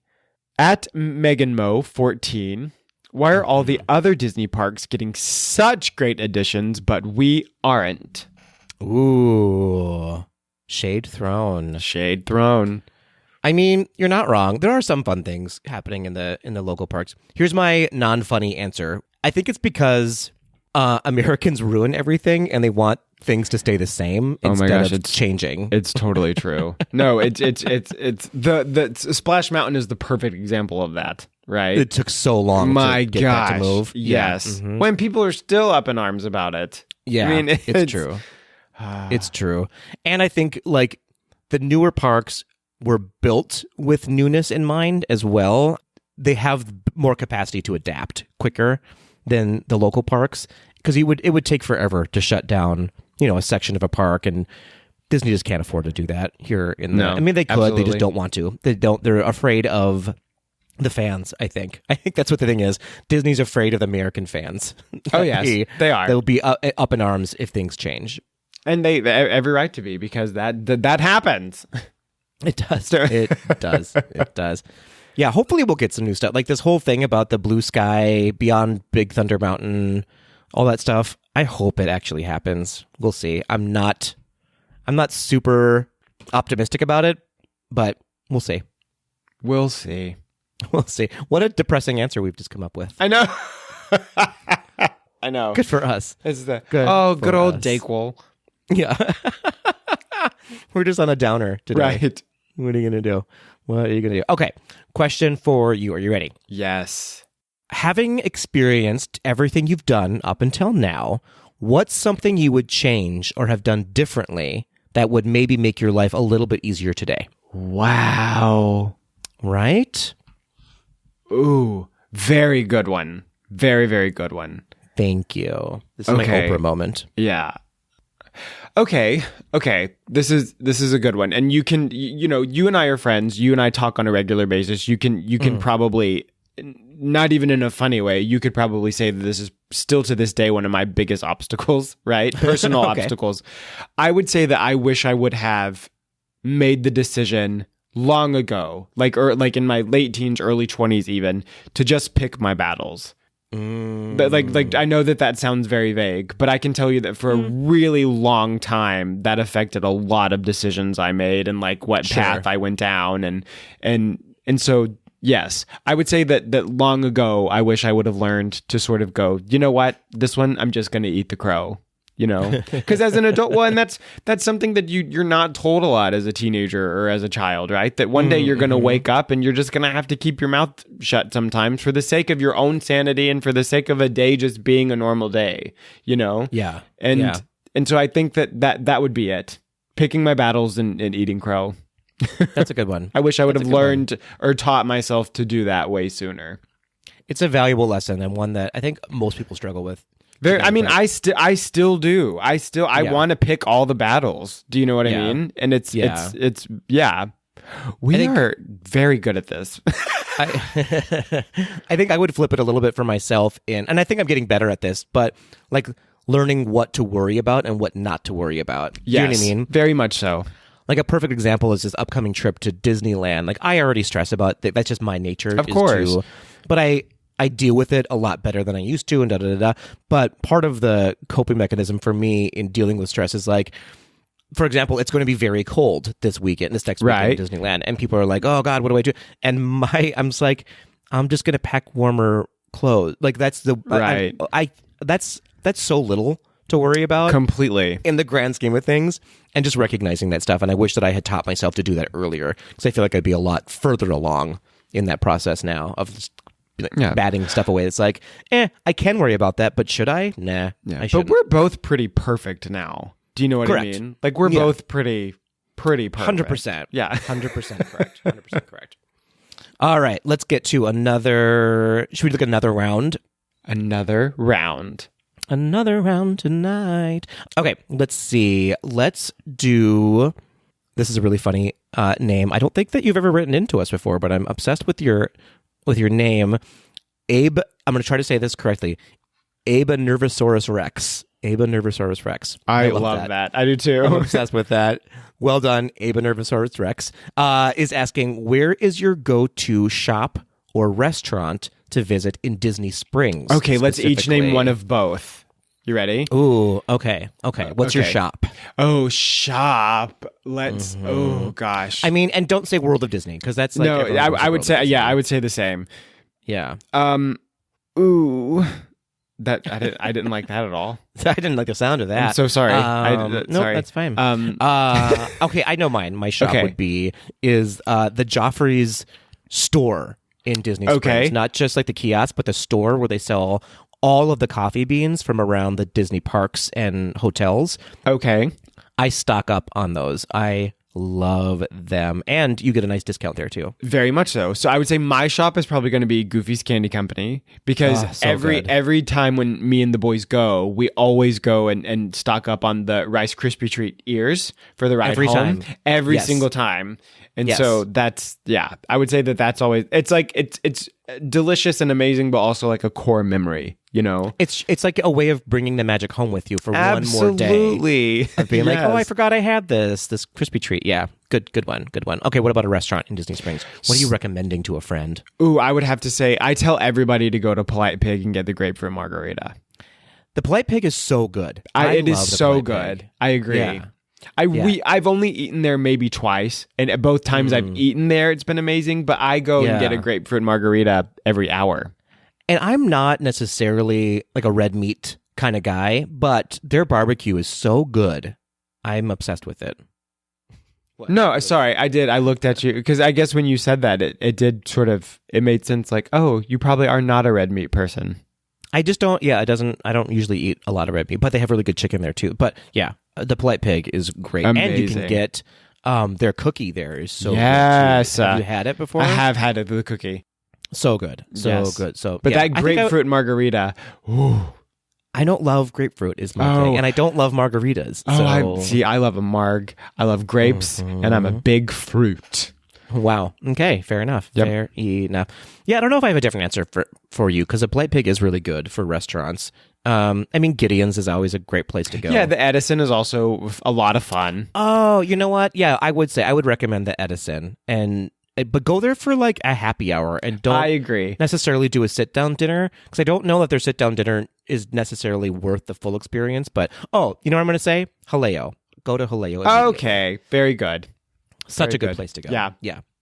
At Megan Mo 14, why are all the other Disney parks getting such great additions, but we aren't? Ooh. Shade thrown. Shade thrown. I mean, you're not wrong. There are some fun things happening in the local parks. Here's my non-funny answer. I think it's because Americans ruin everything and they want things to stay the same instead of changing. It's totally true. No, it's the Splash Mountain is the perfect example of that, right? It took so long to get that to move. Yes. Yeah. Mm-hmm. When people are still up in arms about it. Yeah, I mean, it's true. It's true. And I think like the newer parks were built with newness in mind as well. They have more capacity to adapt quicker than the local parks because it would take forever to shut down, a section of a park, and Disney just can't afford to do that here in the. I mean, they could, absolutely. They just don't want to. They're afraid of the fans, I think. I think that's what the thing is. Disney's afraid of the American fans. Oh, yes, they are. They'll be up in arms if things change. And they every right to be, because that happens. It does. It does. It does. Yeah, hopefully we'll get some new stuff. Like this whole thing about the blue sky beyond Big Thunder Mountain, all that stuff. I hope it actually happens. We'll see. I'm not super optimistic about it, but we'll see. We'll see. We'll see. What a depressing answer we've just come up with. I know. I know. Good for us. It's good old Dayquil. Yeah. We're just on a downer today. Right. What are you going to do? What are you going to do? Okay. Question for you. Are you ready? Yes. Having experienced everything you've done up until now, what's something you would change or have done differently that would maybe make your life a little bit easier today? Wow. Right? Ooh, very good one. Very, very good one. Thank you. This is my Oprah moment. Yeah. Okay. This is a good one. And you can, you and I are friends. You and I talk on a regular basis. You can probably, not even in a funny way, you could probably say that this is still to this day one of my biggest obstacles, right? Personal obstacles. I would say that I wish I would have made the decision long ago, like in my late teens, early 20s even, to just pick my battles. But like I know that sounds very vague, but I can tell you that for a really long time that affected a lot of decisions I made and like what path I went down, and so yes, I would say that long ago I wish I would have learned to sort of go, you know what, this one I'm just going to eat the crow. Because as an adult, well, and that's something that you're not told a lot as a teenager or as a child, right? That one day you're going to wake up and you're just going to have to keep your mouth shut sometimes for the sake of your own sanity and for the sake of a day just being a normal day, Yeah. And so I think that would be it. Picking my battles and eating crow. That's a good one. I wish I would have learned or taught myself to do that way sooner. It's a valuable lesson and one that I think most people struggle with. I still do. I want to pick all the battles. Do you know what I mean? And it's we are very good at this. I think I would flip it a little bit for myself and I think I'm getting better at this, but like learning what to worry about and what not to worry about. Yes, you know what I mean? Very much so. Like a perfect example is this upcoming trip to Disneyland. Like I already stress about that. That's just my nature. Of course. But I deal with it a lot better than I used to, and da-da-da-da. But part of the coping mechanism for me in dealing with stress is like, for example, it's going to be very cold this next weekend at Disneyland. And people are like, oh God, what do I do? And I'm just like, I'm just going to pack warmer clothes. Like that's that's so little to worry about. Completely. In the grand scheme of things, and just recognizing that stuff. And I wish that I had taught myself to do that earlier, because I feel like I'd be a lot further along in that process now of just batting stuff away. It's like, I can worry about that, but should I? Nah, I shouldn't. But we're both pretty perfect now. Do you know what I mean? Like we're both pretty perfect. 100%. Yeah. 100% correct. 100% correct. All right, let's get to another. Should we look at another round? Another round. Another round tonight. Okay, let's see. Let's do. This is a really funny name. I don't think that you've ever written into us before, but I'm obsessed with your name, Abe. I'm going to try to say this correctly. Abe Nervosaurus Rex. Abe Nervosaurus Rex. I love that. I do too. I'm obsessed with that. Well done, Abe Nervosaurus Rex. Is asking, where is your go-to shop or restaurant to visit in Disney Springs? Okay, let's each name one of both. You ready? Ooh, okay. What's your shop? Oh, shop. Let's. Oh gosh. I mean, and don't say World of Disney because that's like no. I would say I would say the same. Yeah. Ooh. That I didn't like that at all. I didn't like the sound of that. I'm so sorry. No, sorry. that's fine. Okay, I know mine. My shop would be the Joffrey's store in Disney Springs. Not just like the kiosk, but the store where they sell all of the coffee beans from around the Disney parks and hotels. Okay. I stock up on those. I love them. And you get a nice discount there too. Very much so. So I would say my shop is probably going to be Goofy's Candy Company because every time when me and the boys go, we always go and stock up on the Rice Krispie Treat ears for the ride home. Every single time. And so that's, I would say that's always, it's like, it's delicious and amazing, but also like a core memory, you know? It's like a way of bringing the magic home with you for one more day. Absolutely. Of being like, oh, I forgot I had this Krispy Treat. Yeah, good one. Okay, what about a restaurant in Disney Springs? What are you recommending to a friend? Ooh, I would have to say, I tell everybody to go to Polite Pig and get the grapefruit margarita. The Polite Pig is so good. It is so good. Pig. I agree. Yeah. I've only eaten there maybe twice, and at both times I've eaten there, it's been amazing. But I go and get a grapefruit margarita every hour. And I'm not necessarily like a red meat kind of guy, but their barbecue is so good. I'm obsessed with it. What? No, sorry, I did. I looked at you because I guess when you said that, it did sort of, it made sense. Like, oh, you probably are not a red meat person. I just don't. Yeah, I don't usually eat a lot of red meat, but they have really good chicken there too. But yeah. The Polite Pig is great. Amazing. And you can get their cookie there is so good. Yes. Have you had it before? I have had it, the cookie. So good. Good. So, but that grapefruit margarita, ooh. I don't love grapefruit is my thing. And I don't love margaritas. I love a marg. I love grapes, and I'm a big fruit. Wow. Okay. Fair enough. Yep. Fair enough. Yeah, I don't know if I have a different answer for you because a Polite Pig is really good for restaurants. I mean, Gideon's is always a great place to go. Yeah, the Edison is also a lot of fun. Oh, you know what? Yeah, I would recommend the Edison, but go there for like a happy hour and don't necessarily do a sit down dinner because I don't know that their sit down dinner is necessarily worth the full experience. But you know what I'm going to say? Haleo. Go to Haleo. Okay, very good. Such a good place to go.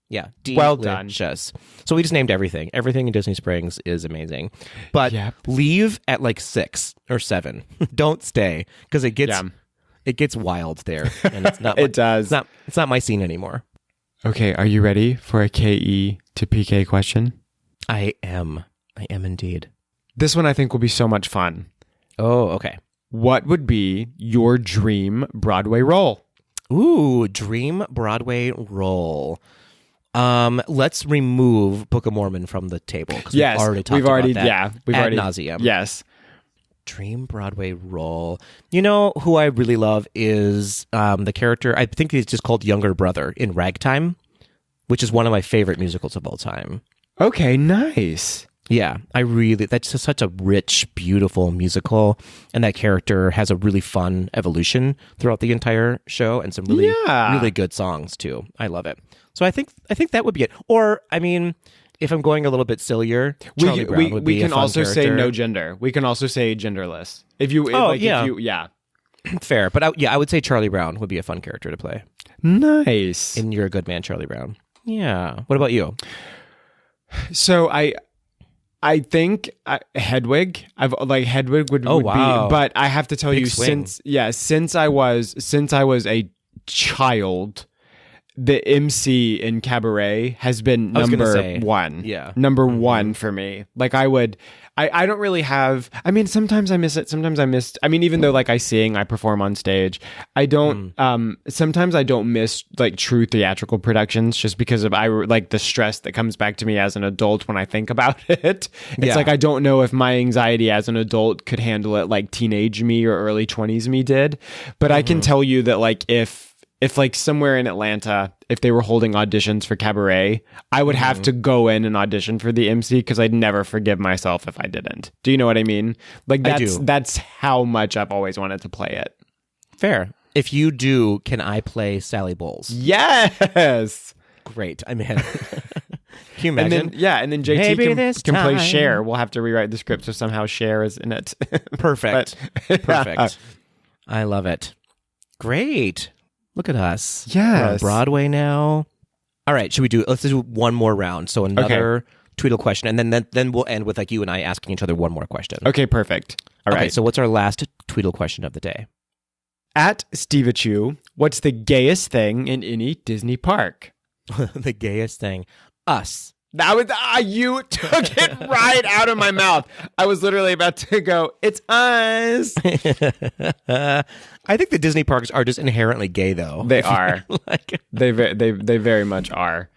Yeah. Well done. So we just named everything. Everything in Disney Springs is amazing. But leave at like 6 or 7. Don't stay because it gets wild there. And it's not it does. It's not my scene anymore. Okay, are you ready for a KE to PK question? I am indeed. This one I think will be so much fun. Oh, okay. What would be your dream Broadway role? Ooh, dream Broadway role. Let's remove Book of Mormon from the table because we've already talked about that ad nauseum. Yes. Dream Broadway role. You know who I really love is the character, I think he's just called Younger Brother in Ragtime, which is one of my favorite musicals of all time. Okay, nice. Yeah, that's just such a rich, beautiful musical, and that character has a really fun evolution throughout the entire show, and some really good songs too. I love it. So I think that would be it. Or I mean, if I'm going a little bit sillier, Charlie Brown would be a fun character. We can also say no gender. We can also say genderless. If you, fair. But I would say Charlie Brown would be a fun character to play. Nice. And You're a Good Man, Charlie Brown. Yeah. What about you? So I think Hedwig. Hedwig would be, but I have to tell Big you swing. since I was a child, the MC in Cabaret has been I was gonna number say, one. yeah. Number one for me. Like I don't really have, I mean, sometimes I miss it. Sometimes I miss, I mean, even though like I sing, I perform on stage, I don't, sometimes I don't miss like true theatrical productions just because of like the stress that comes back to me as an adult when I think about it. It's like, I don't know if my anxiety as an adult could handle it like teenage me or early 20s me did. But I can tell you that like, if like somewhere in Atlanta, if they were holding auditions for Cabaret, I would have to go in and audition for the MC because I'd never forgive myself if I didn't. Do you know what I mean? Like that's how much I've always wanted to play it. Fair. If you do, can I play Sally Bowles? Yes. Great. I'm in. Can you imagine? And then JT Maybe can play Cher. We'll have to rewrite the script so somehow Cher is in it. Perfect. But, Perfect. I love it. Great. Look at us. Yes. We're on Broadway now. All right, let's do one more round. So another Tweedle question, and then we'll end with like you and I asking each other one more question. Okay, perfect. All right. So what's our last Tweedle question of the day? At Steveachu, what's the gayest thing in any Disney park? The gayest thing. Us. That was you took it right out of my mouth. I was literally about to go, it's us. I think the Disney parks are just inherently gay, though. They are. Like, they very much are.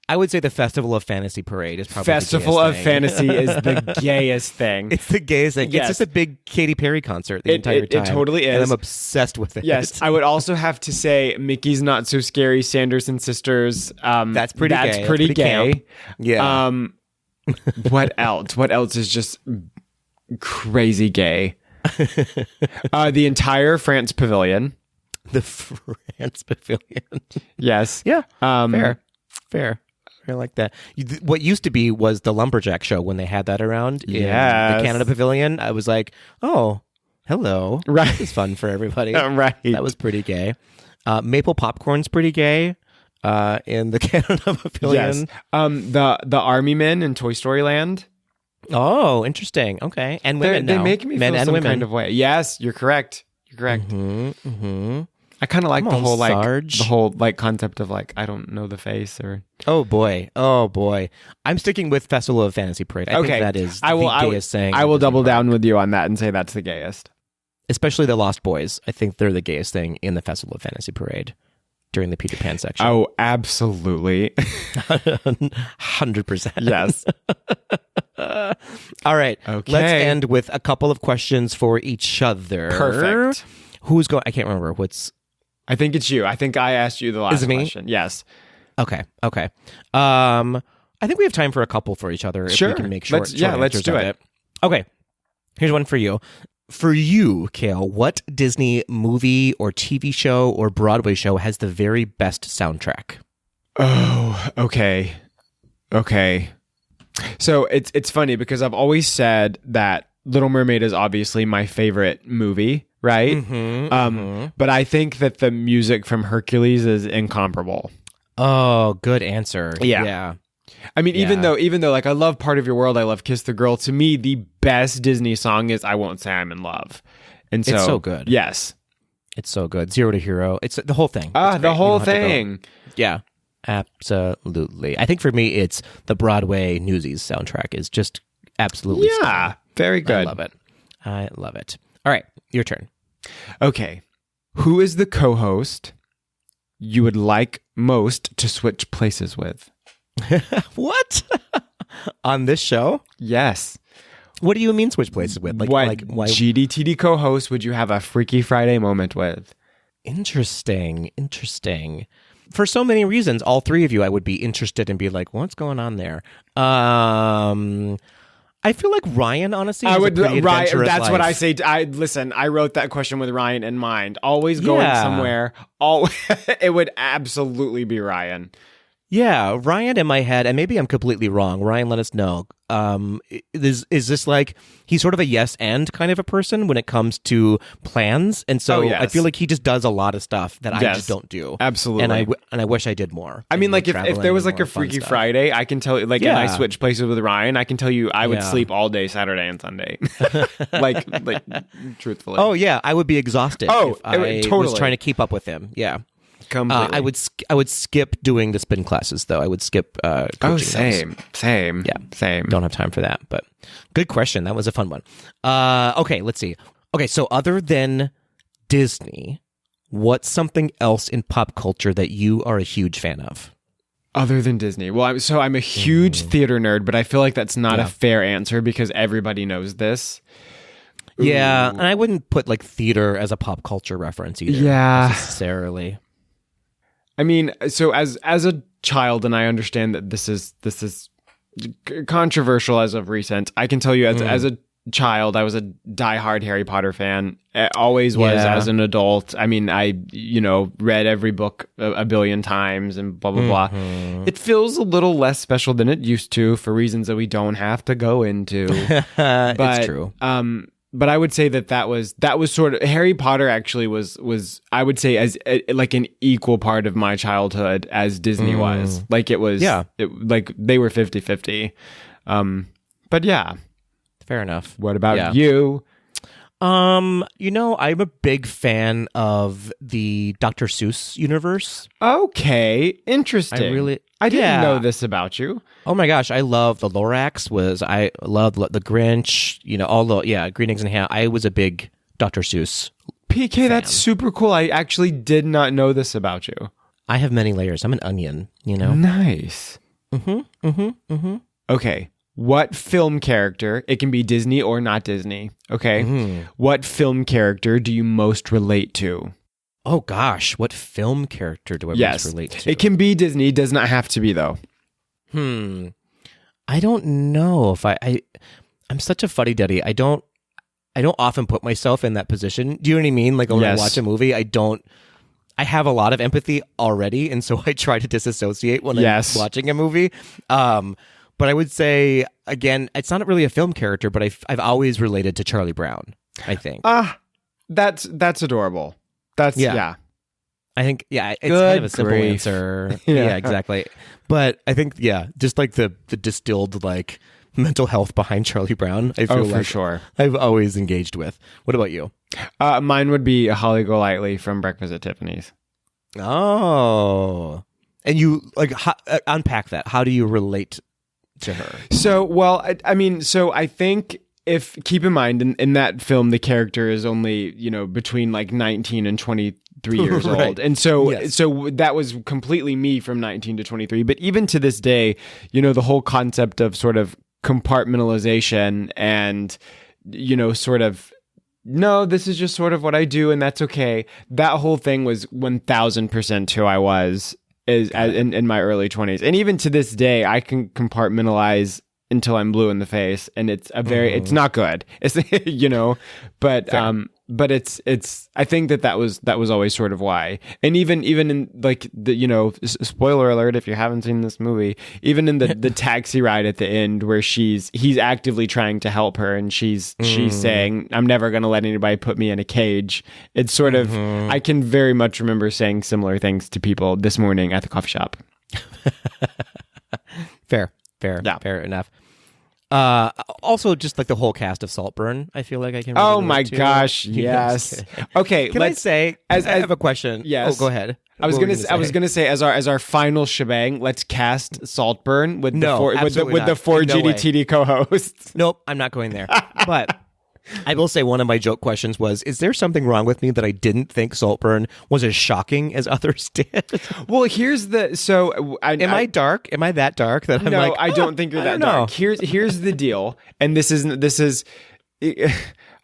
I would say the Festival of Fantasy Parade is probably Festival the of gayest thing. Fantasy is the gayest thing. It's the gayest thing. Yes. It's just a big Katy Perry concert the entire time. It totally is. And I'm obsessed with it. Yes, I would also have to say Mickey's Not So Scary, Sanderson Sisters. That's pretty gay. That's pretty gay. Camp. Yeah. What else? What else is just crazy gay? The entire France Pavilion. The France Pavilion. Yes. Yeah. Fair. I like that. What used to be was the Lumberjack show when they had that around in the Canada Pavilion. I was like, oh, hello. Right. This is fun for everybody. Right. That was pretty gay. Maple Popcorn's pretty gay in the Canada Pavilion. Yes. The Army Men in Toy Story Land. Oh, interesting. Okay. And women They now. make me Men feel and some women. kind of way. Yes, you're correct. Mm-hmm. I kind of like Come the on, whole Sarge. concept of like I don't know the face or Oh boy. I'm sticking with Festival of Fantasy Parade. I think that is the gayest thing. I will double down with you on that and say that's the gayest. Especially the Lost Boys. I think they're the gayest thing in the Festival of Fantasy Parade during the Peter Pan section. Oh, absolutely. 100%. Yes. All right. Okay. Let's end with a couple of questions for each other. Perfect. Who's going? I can't remember. I think it's you. I think I asked you the last Is it me? question. Yes. Okay. I think we have time for a couple for each other. Sure. If we can make short Let's answers do of it. Okay. Here's one for you. For you, Kale, what Disney movie or TV show or Broadway show has the very best soundtrack? Oh, okay. So it's funny because I've always said that Little Mermaid is obviously my favorite movie, right? But I think that the music from Hercules is incomparable. Oh, good answer. Yeah. I mean, even though like I love Part of Your World, I love Kiss the Girl. To me, the best Disney song is I Won't Say I'm in Love, and so it's so good. Yes, it's so good. Zero to Hero. It's the whole thing. The whole thing. Yeah, absolutely. I think for me, it's the Broadway Newsies soundtrack is just absolutely stunning. Very good. I love it. All right, your turn. Okay, who is the co-host you would like most to switch places with? What? On this show? Yes. What do you mean switch places with? Why why? GDTD co-host would you have a Freaky Friday moment with? Interesting. For so many reasons, all three of you, I would be interested and be like, what's going on there? I feel like Ryan, honestly, I would. Ryan, that's what I say. I wrote that question with Ryan in mind. Always going somewhere. It would absolutely be Ryan. Yeah, Ryan in my head, and maybe I'm completely wrong. Ryan, let us know. Is this like he's sort of a yes and kind of a person when it comes to plans, and so I feel like he just does a lot of stuff that I just don't do. Absolutely, and I wish I did more. I mean, like if there was like a Freaky Friday, I can tell you, like, and I switch places with Ryan, I can tell you, I would sleep all day Saturday and Sunday, like truthfully. Oh yeah, I would be exhausted. If I totally was trying to keep up with him. Yeah. Completely. I would skip doing the spin classes though. I would skip coaching those. Same. Yeah, same. Don't have time for that, but good question. That was a fun one. Okay, let's see. Okay, so other than Disney, what's something else in pop culture that you are a huge fan of? Other than Disney. Well, I'm a huge theater nerd, but I feel like that's not a fair answer because everybody knows this. Yeah, and I wouldn't put like theater as a pop culture reference either. Yeah. Necessarily. I mean, so as a child, and I understand that this is controversial as of recent, I can tell you as a child, I was a diehard Harry Potter fan. I always was as an adult. I mean, I read every book a billion times and blah, blah, blah. It feels a little less special than it used to for reasons that we don't have to go into. But, it's true. But I would say that was sort of Harry Potter actually was I would say as like an equal part of my childhood as Disney was. Like it was like they were 50-50. But yeah. Fair enough. What about you? I'm a big fan of the Dr. Seuss universe. Okay, interesting. I didn't know this about you. Oh my gosh, I love the Lorax. I loved the Grinch. All the Green Eggs and Ham. I was a big Dr. Seuss PK, fan. That's super cool. I actually did not know this about you. I have many layers. I'm an onion. Nice. Okay. What film character, it can be Disney or not Disney, okay? What film character do you most relate to? Oh gosh, what film character do I most relate to? It can be Disney, does not have to be though. I don't know if I'm such a fuddy-duddy. I don't often put myself in that position. Do you know what I mean? Like when I watch a movie, I have a lot of empathy already, and so I try to disassociate when I'm watching a movie. But I would say, again, it's not really a film character, but I've always related to Charlie Brown, I think. That's adorable. That's, yeah. I think, it's kind of a simple answer. Yeah, exactly. But I think, just like the distilled, like, mental health behind Charlie Brown, I feel for sure. I've always engaged with. What about you? Mine would be Holly Golightly from Breakfast at Tiffany's. Oh. And you, like, unpack that. How do you relate to her? So, well, I think keep in mind in that film, the character is only, between like 19 and 23 years right. old. And so that was completely me from 19 to 23. But even to this day, the whole concept of sort of compartmentalization and, sort of, no, this is just sort of what I do and that's okay. That whole thing was 1000% who I was in my early 20s. And even to this day, I can compartmentalize until I'm blue in the face, and it's it's not good. It's but it's I think that was always sort of why. And even in like the spoiler alert if you haven't seen this movie, even in the taxi ride at the end where he's actively trying to help her and she's saying, I'm never going to let anybody put me in a cage. It's sort of I can very much remember saying similar things to people this morning at the coffee shop. Fair enough. Also, just like the whole cast of Saltburn, I feel like I can. Oh my gosh! Yes. Okay. Can I say? I have a question. Yes. Oh, go ahead. I was gonna say as our final shebang, let's cast Saltburn with the four GDTD co-hosts. Nope, I'm not going there. But I will say one of my joke questions was, is there something wrong with me that I didn't think Saltburn was as shocking as others did? Well, here's the... So... Am I dark? Am I that dark that I'm no, like... No, I don't think you're that dark. Here's the deal. And this is...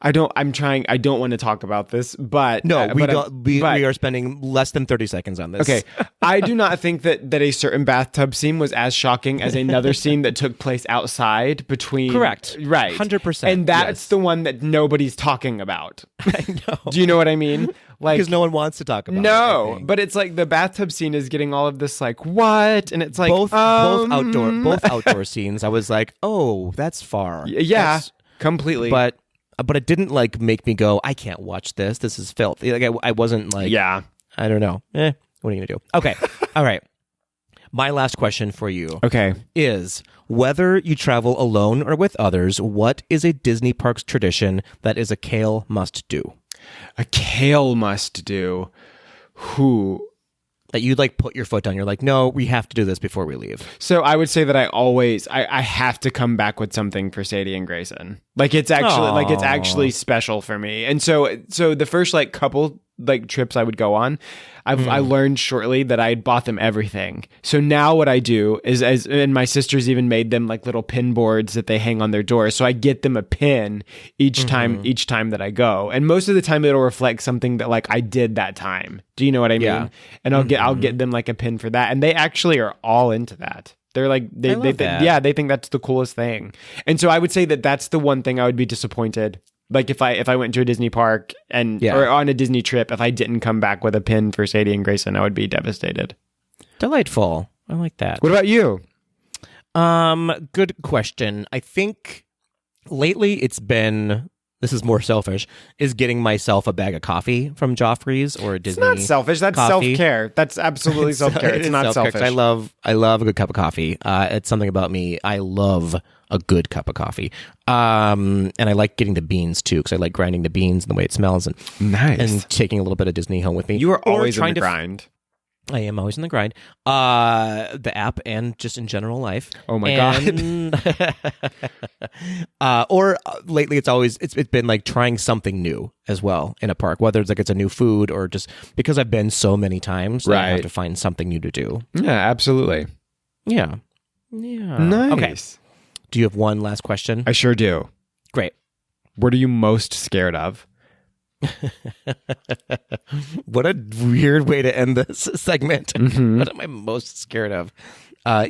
I don't want to talk about this, but... No, we are spending less than 30 seconds on this. Okay. I do not think that a certain bathtub scene was as shocking as another scene that took place outside between... Correct. Right. 100%. And that's the one that nobody's talking about. I know. Do you know what I mean? Like, because no one wants to talk about it. No, but it's like the bathtub scene is getting all of this like, what? And it's like... Both outdoor scenes, I was like, oh, that's far. Yeah, completely. But it didn't like make me go, I can't watch this. This is filthy. Like I wasn't like, I don't know. What are you gonna do? Okay, all right. My last question for you, is whether you travel alone or with others, what is a Disney Parks tradition that is a Kale must do? A Kale must do. Who? that you'd like put your foot down? You're like, no, we have to do this before we leave. So I would say that I have to come back with something for Sadie and Grayson. Like it's actually special for me. And so the first like couple like trips I would go on, I learned shortly that I had bought them everything. So now what I do is, and my sisters even made them like little pin boards that they hang on their doors. So I get them a pin each time that I go. And most of the time it'll reflect something that like I did that time. Do you know what I mean? Yeah. And I'll get them like a pin for that. And they actually are all into that. They're like, they think that's the coolest thing. And so I would say that that's the one thing I would be disappointed. Like if I went to a Disney park or on a Disney trip, if I didn't come back with a pin for Sadie and Grayson, I would be devastated. Delightful. I like that. What about you? Good question. I think lately it's been, this is more selfish, is getting myself a bag of coffee from Joffrey's or a Disney. It's not selfish. That's coffee. self-care. That's absolutely self-care. It's not self-care, selfish. 'cause I love a good cup of coffee. It's something about me. I love a good cup of coffee. And I like getting the beans too, because I like grinding the beans and the way it smells and taking a little bit of Disney home with me. You are always in the grind. I am always in the grind. The app and just in general life. Oh my God. Or lately it's been like trying something new as well in a park, whether it's like it's a new food or just because I've been so many times that I have to find something new to do. Yeah, absolutely. Yeah. Nice. Okay. Do you have one last question? I sure do. Great. What are you most scared of? What a weird way to end this segment. Mm-hmm. What am I most scared of?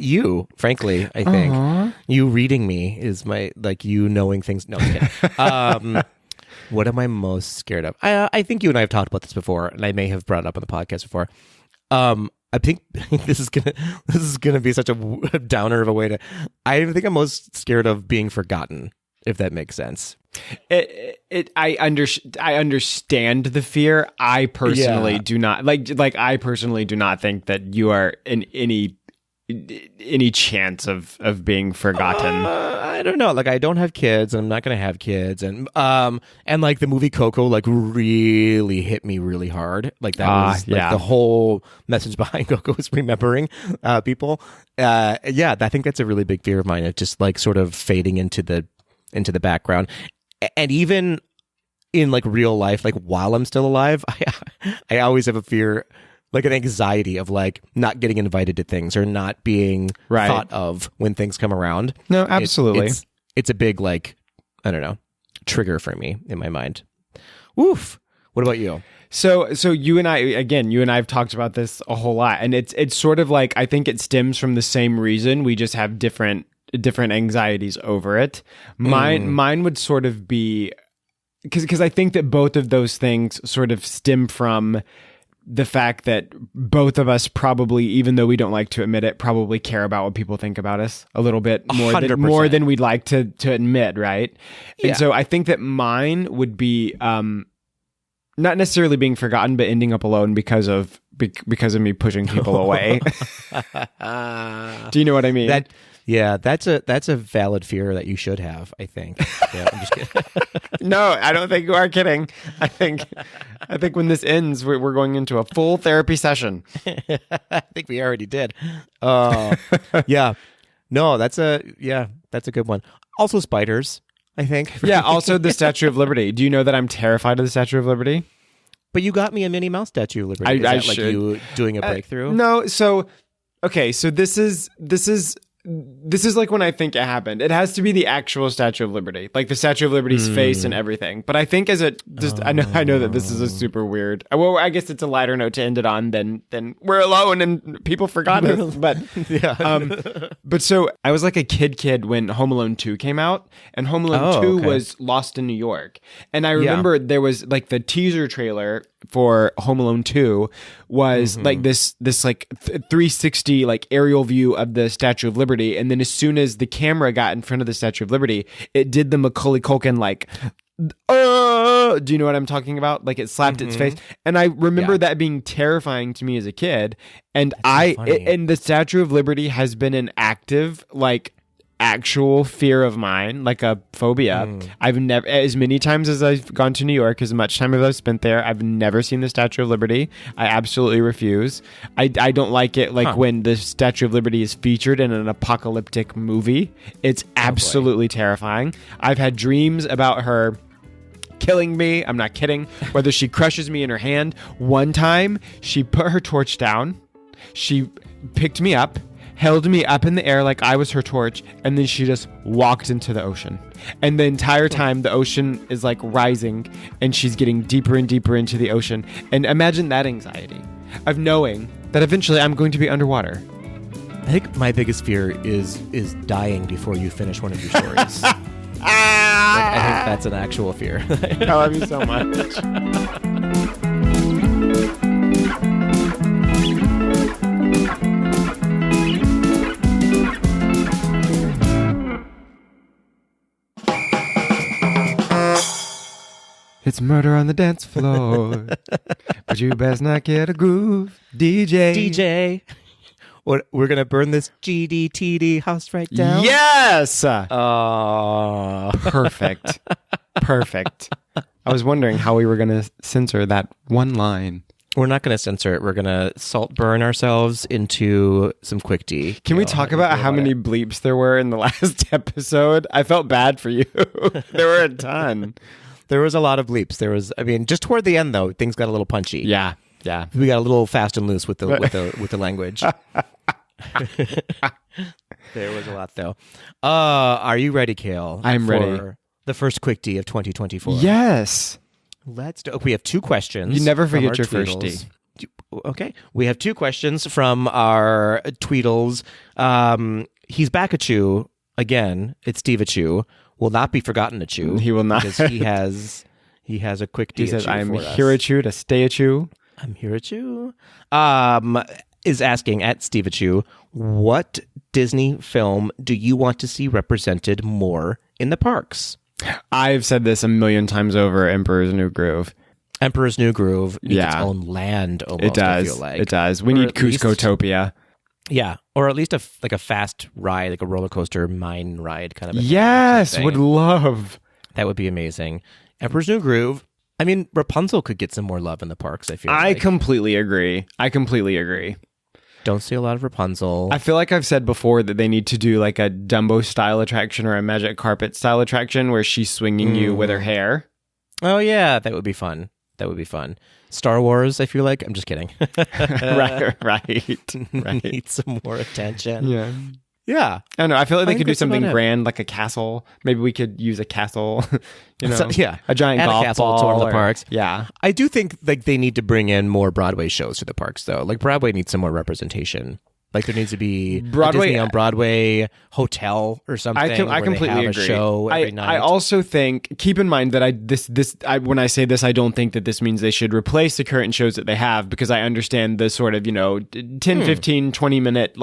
You, frankly, I think. Aww. You reading me is my, like, you knowing things. No, I'm kidding. What am I most scared of? I think you and I have talked about this before, and I may have brought it up on the podcast before. I think this is gonna be such a downer of a way to. I think I'm most scared of being forgotten, if that makes sense. I understand the fear. I personally do not like. I personally do not think that you are in any chance of being forgotten. I don't know. Like, I don't have kids, and I'm not going to have kids, and like the movie Coco, like really hit me really hard. Like that was like the whole message behind Coco was remembering people. I think that's a really big fear of mine. Of just like sort of fading into the background, and even in like real life, like while I'm still alive, I always have a fear. Like an anxiety of like not getting invited to things or not being thought of when things come around. No, absolutely. It's a big like, I don't know, trigger for me in my mind. Oof. What about you? So you and I have talked about this a whole lot, and it's sort of like, I think it stems from the same reason. We just have different anxieties over it. Mine would sort of be because I think that both of those things sort of stem from the fact that both of us probably, even though we don't like to admit it, probably care about what people think about us a little bit more than we'd like to admit, right? Yeah. And so I think that mine would be not necessarily being forgotten, but ending up alone because of me pushing people away. Do you know what I mean? That's a valid fear that you should have, I think. Yeah, I'm just kidding. No, I don't think you are kidding. I think when this ends, we're going into a full therapy session. I think we already did. Yeah. No, that's a good one. Also spiders, I think. Yeah, also the Statue of Liberty. Do you know that I'm terrified of the Statue of Liberty? But you got me a Minnie Mouse Statue of Liberty. Is that like you doing a breakthrough? No, so okay, so this is like when I think it happened. It has to be the actual Statue of Liberty, like the Statue of Liberty's face and everything. But I think I know that this is a super weird. Well, I guess it's a lighter note to end it on than we're alone and people forgot us. But but so I was like a kid when Home Alone 2 came out, and Home Alone 2 was Lost in New York. And I remember there was like the teaser trailer for Home Alone 2 was like this like 360 like aerial view of the Statue of Liberty, and then as soon as the camera got in front of the Statue of Liberty, it did the Macaulay Culkin like do you know what I'm talking about? Like it slapped its face, and I remember that being terrifying to me as a kid. And and the Statue of Liberty has been an active like actual fear of mine, like a phobia. I've never, as many times as I've gone to New York, as much time as I've spent there, I've never seen the Statue of Liberty. I absolutely refuse. I don't like it when the Statue of Liberty is featured in an apocalyptic movie. It's absolutely terrifying. I've had dreams about her killing me. I'm not kidding. Whether she crushes me in her hand. One time, she put her torch down. She picked me up, held me up in the air like I was her torch, and then she just walked into the ocean. And the entire time, the ocean is like rising, and she's getting deeper and deeper into the ocean. And imagine that anxiety of knowing that eventually I'm going to be underwater. I think my biggest fear is dying before you finish one of your stories. I think that's an actual fear. I love you so much. It's murder on the dance floor, but you best not get a groove, DJ. We're going to burn this GDTD house right down? Yes! Oh. Perfect. Perfect. I was wondering how we were going to censor that one line. We're not going to censor it. We're going to salt burn ourselves into some quick D. Can we talk about how many bleeps there were in the last episode? I felt bad for you. There were a ton. There was a lot of bleeps. Just toward the end, though, things got a little punchy. Yeah. We got a little fast and loose with the language. There was a lot, though. Are you ready, Kale? I'm ready. For the first quick D of 2024. Yes. Let's do. We have two questions. You never forget your Tweedles. first D. Okay. We have two questions from our Tweedles. He's back at you again. It's Steve at you. Will not be forgotten at you. He will not. Because he has a quick D. He says, "I'm here at you to stay at you." I'm here at you. Is asking at Steve at you, what Disney film do you want to see represented more in the parks? I've said this a million times over. Emperor's New Groove. Emperor's New Groove needs its own land. Almost, it does. I feel like. It does. We need Cuscotopia. Yeah, or at least a fast ride, like a roller coaster mine ride kind of. Yes, would love. That would be amazing. Emperor's New Groove. I mean, Rapunzel could get some more love in the parks, I feel like. I completely agree. Don't see a lot of Rapunzel. I feel like I've said before that they need to do like a Dumbo style attraction or a Magic Carpet style attraction where she's swinging you with her hair. Oh, yeah. That would be fun. Star Wars, I feel like. I'm just kidding. Right. Need some more attention. Yeah. I don't know. I feel like they could do something grand, like a castle. Maybe we could use a castle, a giant golf castle ball to one of the parks. Yeah. I do think like they need to bring in more Broadway shows to the parks, though. Like Broadway needs some more representation. Like there needs to be a Disney on Broadway hotel or something. I completely agree. A show every night. I also think, keep in mind that when I say this, I don't think that this means they should replace the current shows that they have, because I understand the sort of 10, 15, 20 minute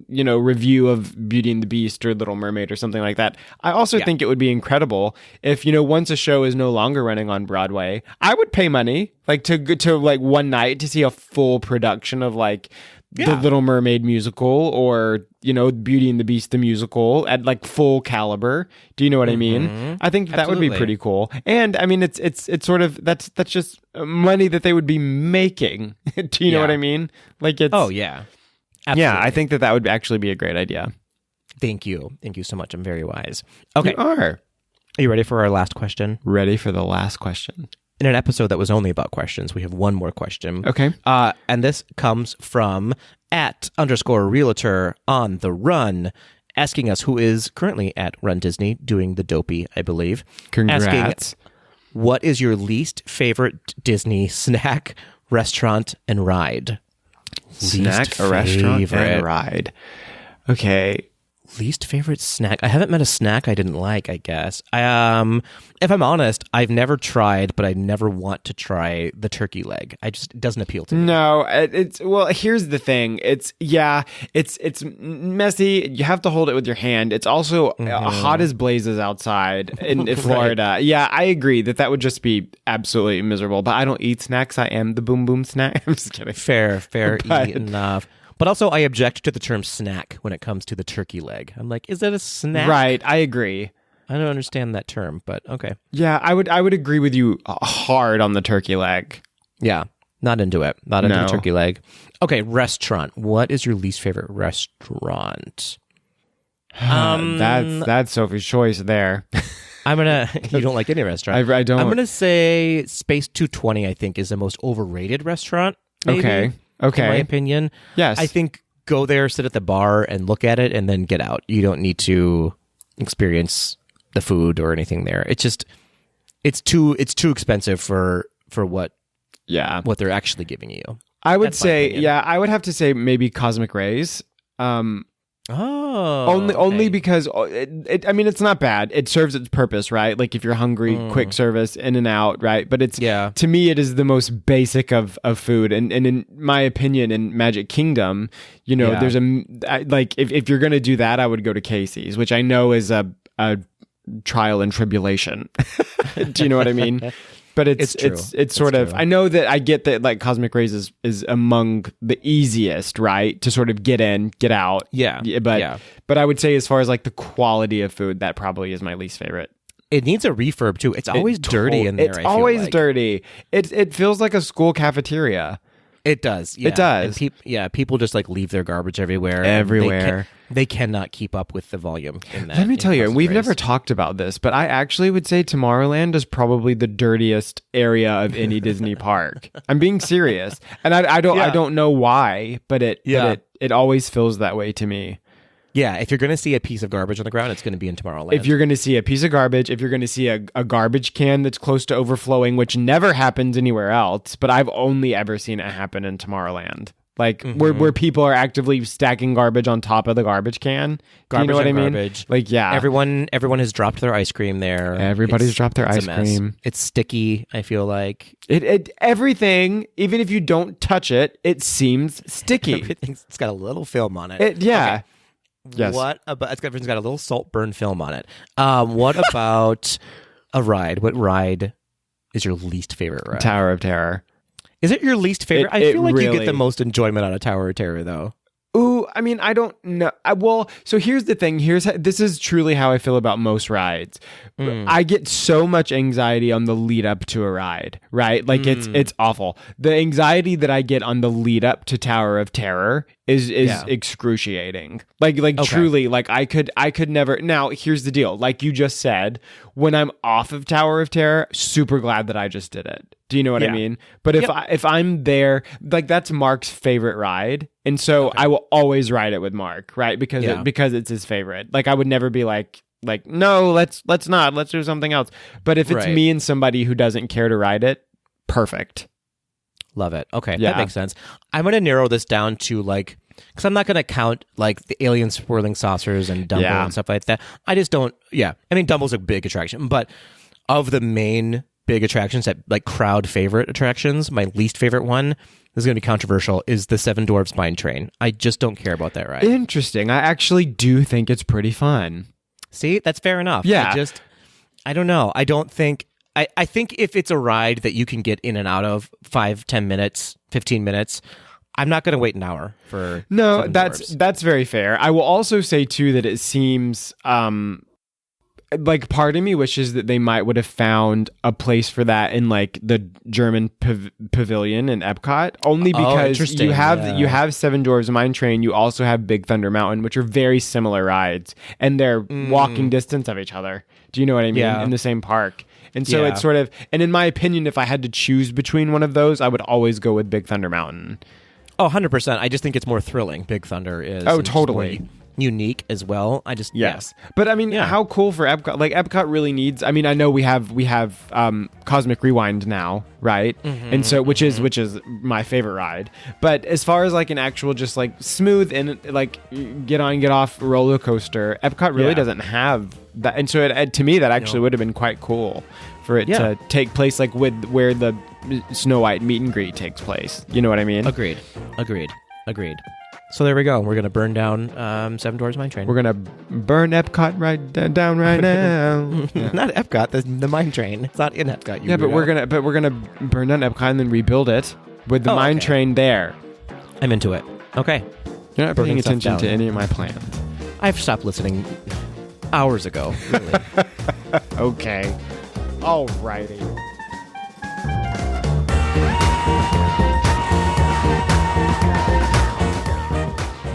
review of Beauty and the Beast or Little Mermaid or something like that. I also think it would be incredible if once a show is no longer running on Broadway, I would pay money to one night to see a full production of the Little Mermaid musical or, Beauty and the Beast, the musical at full caliber. Do you know what I mean? I think that would be pretty cool. And I mean, it's sort of, that's just money that they would be making. Do you know what I mean? Oh yeah. Absolutely. Yeah. I think that would actually be a great idea. Thank you. Thank you so much. I'm very wise. Okay. You are. Are you ready for our last question? Ready for the last question. In an episode that was only about questions, we have one more question. Okay. And this comes from @_realtor on the run, asking us, who is currently at Run Disney doing the Dopey, I believe. Congrats. Asking, what is your least favorite Disney snack, restaurant, and ride? Snack, a restaurant, and ride. Okay. Least favorite snack? I haven't met a snack I didn't like, I guess. If I'm honest, I've never tried, but I never want to try the turkey leg. It doesn't appeal to me. No, here's the thing. It's messy. You have to hold it with your hand. It's also hot as blazes outside in Florida. Right. Yeah, I agree that would just be absolutely miserable. But I don't eat snacks. I am the boom boom snack. I'm just kidding. Fair enough. But also, I object to the term snack when it comes to the turkey leg. I'm like, is that a snack? Right. I agree. I don't understand that term, but okay. Yeah, I would agree with you hard on the turkey leg. Yeah, not into it. Not into No. the turkey leg. Okay, restaurant. What is your least favorite restaurant? That's Sophie's choice there. I'm gonna. You don't like any restaurant. I don't. I'm gonna say Space 220. I think is the most overrated restaurant. Maybe, Okay. In my opinion. Yes. I think go there, sit at the bar, and look at it, and then get out. You don't need to experience the food or anything there. It's just it's too expensive for what Yeah. they're actually giving you. I would That's my say, opinion. yeah, I would have to say maybe Cosmic Rays. Oh, Only because I mean, it's not bad. It serves its purpose, right? Like if you're hungry, quick service, in and out, right? But it's to me, it is the most basic of food. And in my opinion, in Magic Kingdom, there's if you're gonna do that, I would go to Casey's, which I know is a trial and tribulation. Do you know what I mean? But it's true. It's sort of true. I know that I get that like Cosmic Rays is among the easiest, right? To sort of get in, get out. Yeah. But I would say as far as like the quality of food, that probably is my least favorite. It needs a refurb too. It's always dirty in there. It's I feel always like. dirty. It feels like a school cafeteria. It does. Yeah. It does. And people just like leave their garbage everywhere. Everywhere. They cannot keep up with the volume in that. Let me tell you, and Cosmic we've Rays. never talked about this, but I actually would say Tomorrowland is probably the dirtiest area of any Disney park. I'm being serious, and I don't know why, but it always feels that way to me. Yeah, if you're going to see a piece of garbage on the ground, it's going to be in Tomorrowland. If you're going to see a piece of garbage, if you're going to see a garbage can that's close to overflowing, which never happens anywhere else, but I've only ever seen it happen in Tomorrowland. Like where people are actively stacking garbage on top of the garbage can. Do you know what I mean? Garbage. Like, yeah. Everyone has dropped their ice cream there. Everybody's dropped their it's ice a mess. cream. It's sticky, I feel like. It everything, even if you don't touch it, it seems sticky. It's got a little film on it. Yeah. Okay. Yes. What about it's got a little salt burn film on it. What about a ride? What ride is your least favorite ride? Tower of Terror. Is it your least favorite? I It feel like you really- get the most enjoyment out of Tower of Terror, though. Ooh, I mean, I don't know. So here's the thing. This is truly how I feel about most rides. I get so much anxiety on the lead up to a ride, right? Like it's awful. The anxiety that I get on the lead up to Tower of Terror is excruciating. Like truly, like I could never. Now, here's the deal. Like you just said, when I'm off of Tower of Terror, super glad that I just did it. Do you know what I mean? But if I'm there, like that's Mark's favorite ride, and so I will always ride it with Mark, right? Because it's his favorite. Like I would never be like no, let's not, let's do something else. But if it's me and somebody who doesn't care to ride it, perfect. Love it. Okay, that makes sense. I'm going to narrow this down to like, because I'm not going to count like the alien swirling saucers and Dumbo and stuff like that. I just don't. Yeah, I mean Dumbo's a big attraction, but of the main big attractions that like crowd favorite attractions, my least favorite one, this is going to be controversial, is the Seven Dwarfs Mine Train. I just don't care about that ride. Interesting. I actually do think it's pretty fun. See, that's fair enough. Yeah. I don't know. I don't think, I think if it's a ride that you can get in and out of 5, 10 minutes, 15 minutes, I'm not going to wait an hour for Seven Dwarfs. That's very fair. I will also say too that it seems like part of me wishes that they would have found a place for that in like the German pavilion in Epcot, only because you have Seven Dwarfs Mine Train, you also have Big Thunder Mountain, which are very similar rides, and they're walking distance of each other. Do you know what I mean? Yeah. In the same park. And so it's sort of, and in my opinion, if I had to choose between one of those, I would always go with Big Thunder Mountain. Oh, 100%. I just think it's more thrilling. Big Thunder is. Oh, and just totally. more unique as well. Yes. But I mean, how cool for Epcot. Like Epcot really needs, I mean, I know we have Cosmic Rewind now, right? And so which is my favorite ride. But as far as like an actual just like smooth and like get on get off roller coaster, Epcot really doesn't have that. And so to me that actually would have been quite cool for it to take place like with where the Snow White meet and greet takes place. You know what I mean? Agreed. So there we go. We're going to burn down Seven Dwarfs Mine Train. We're gonna burn Epcot right down right now. Not Epcot, the mine train. It's not in Epcot. But we're gonna burn down Epcot and then rebuild it with the mine train there. I'm into it. Okay. You're not paying Broken stuff attention down. to any of my plans. I've stopped listening hours ago. Really. Okay. Alrighty.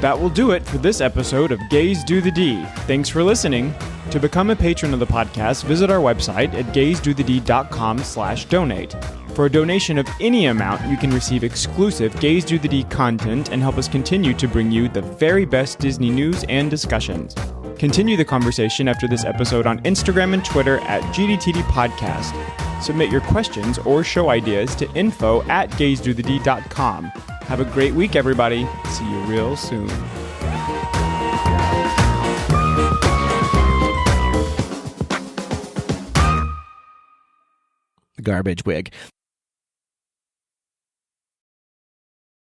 That will do it for this episode of Gays Do the D. Thanks for listening. To become a patron of the podcast, visit our website at gaysdothed.com/donate. For a donation of any amount, you can receive exclusive Gays Do the D content and help us continue to bring you the very best Disney news and discussions. Continue the conversation after this episode on Instagram and Twitter at GDTD Podcast. Submit your questions or show ideas to info@gaysdothed.com. Have a great week, everybody. See you real soon. Garbage wig.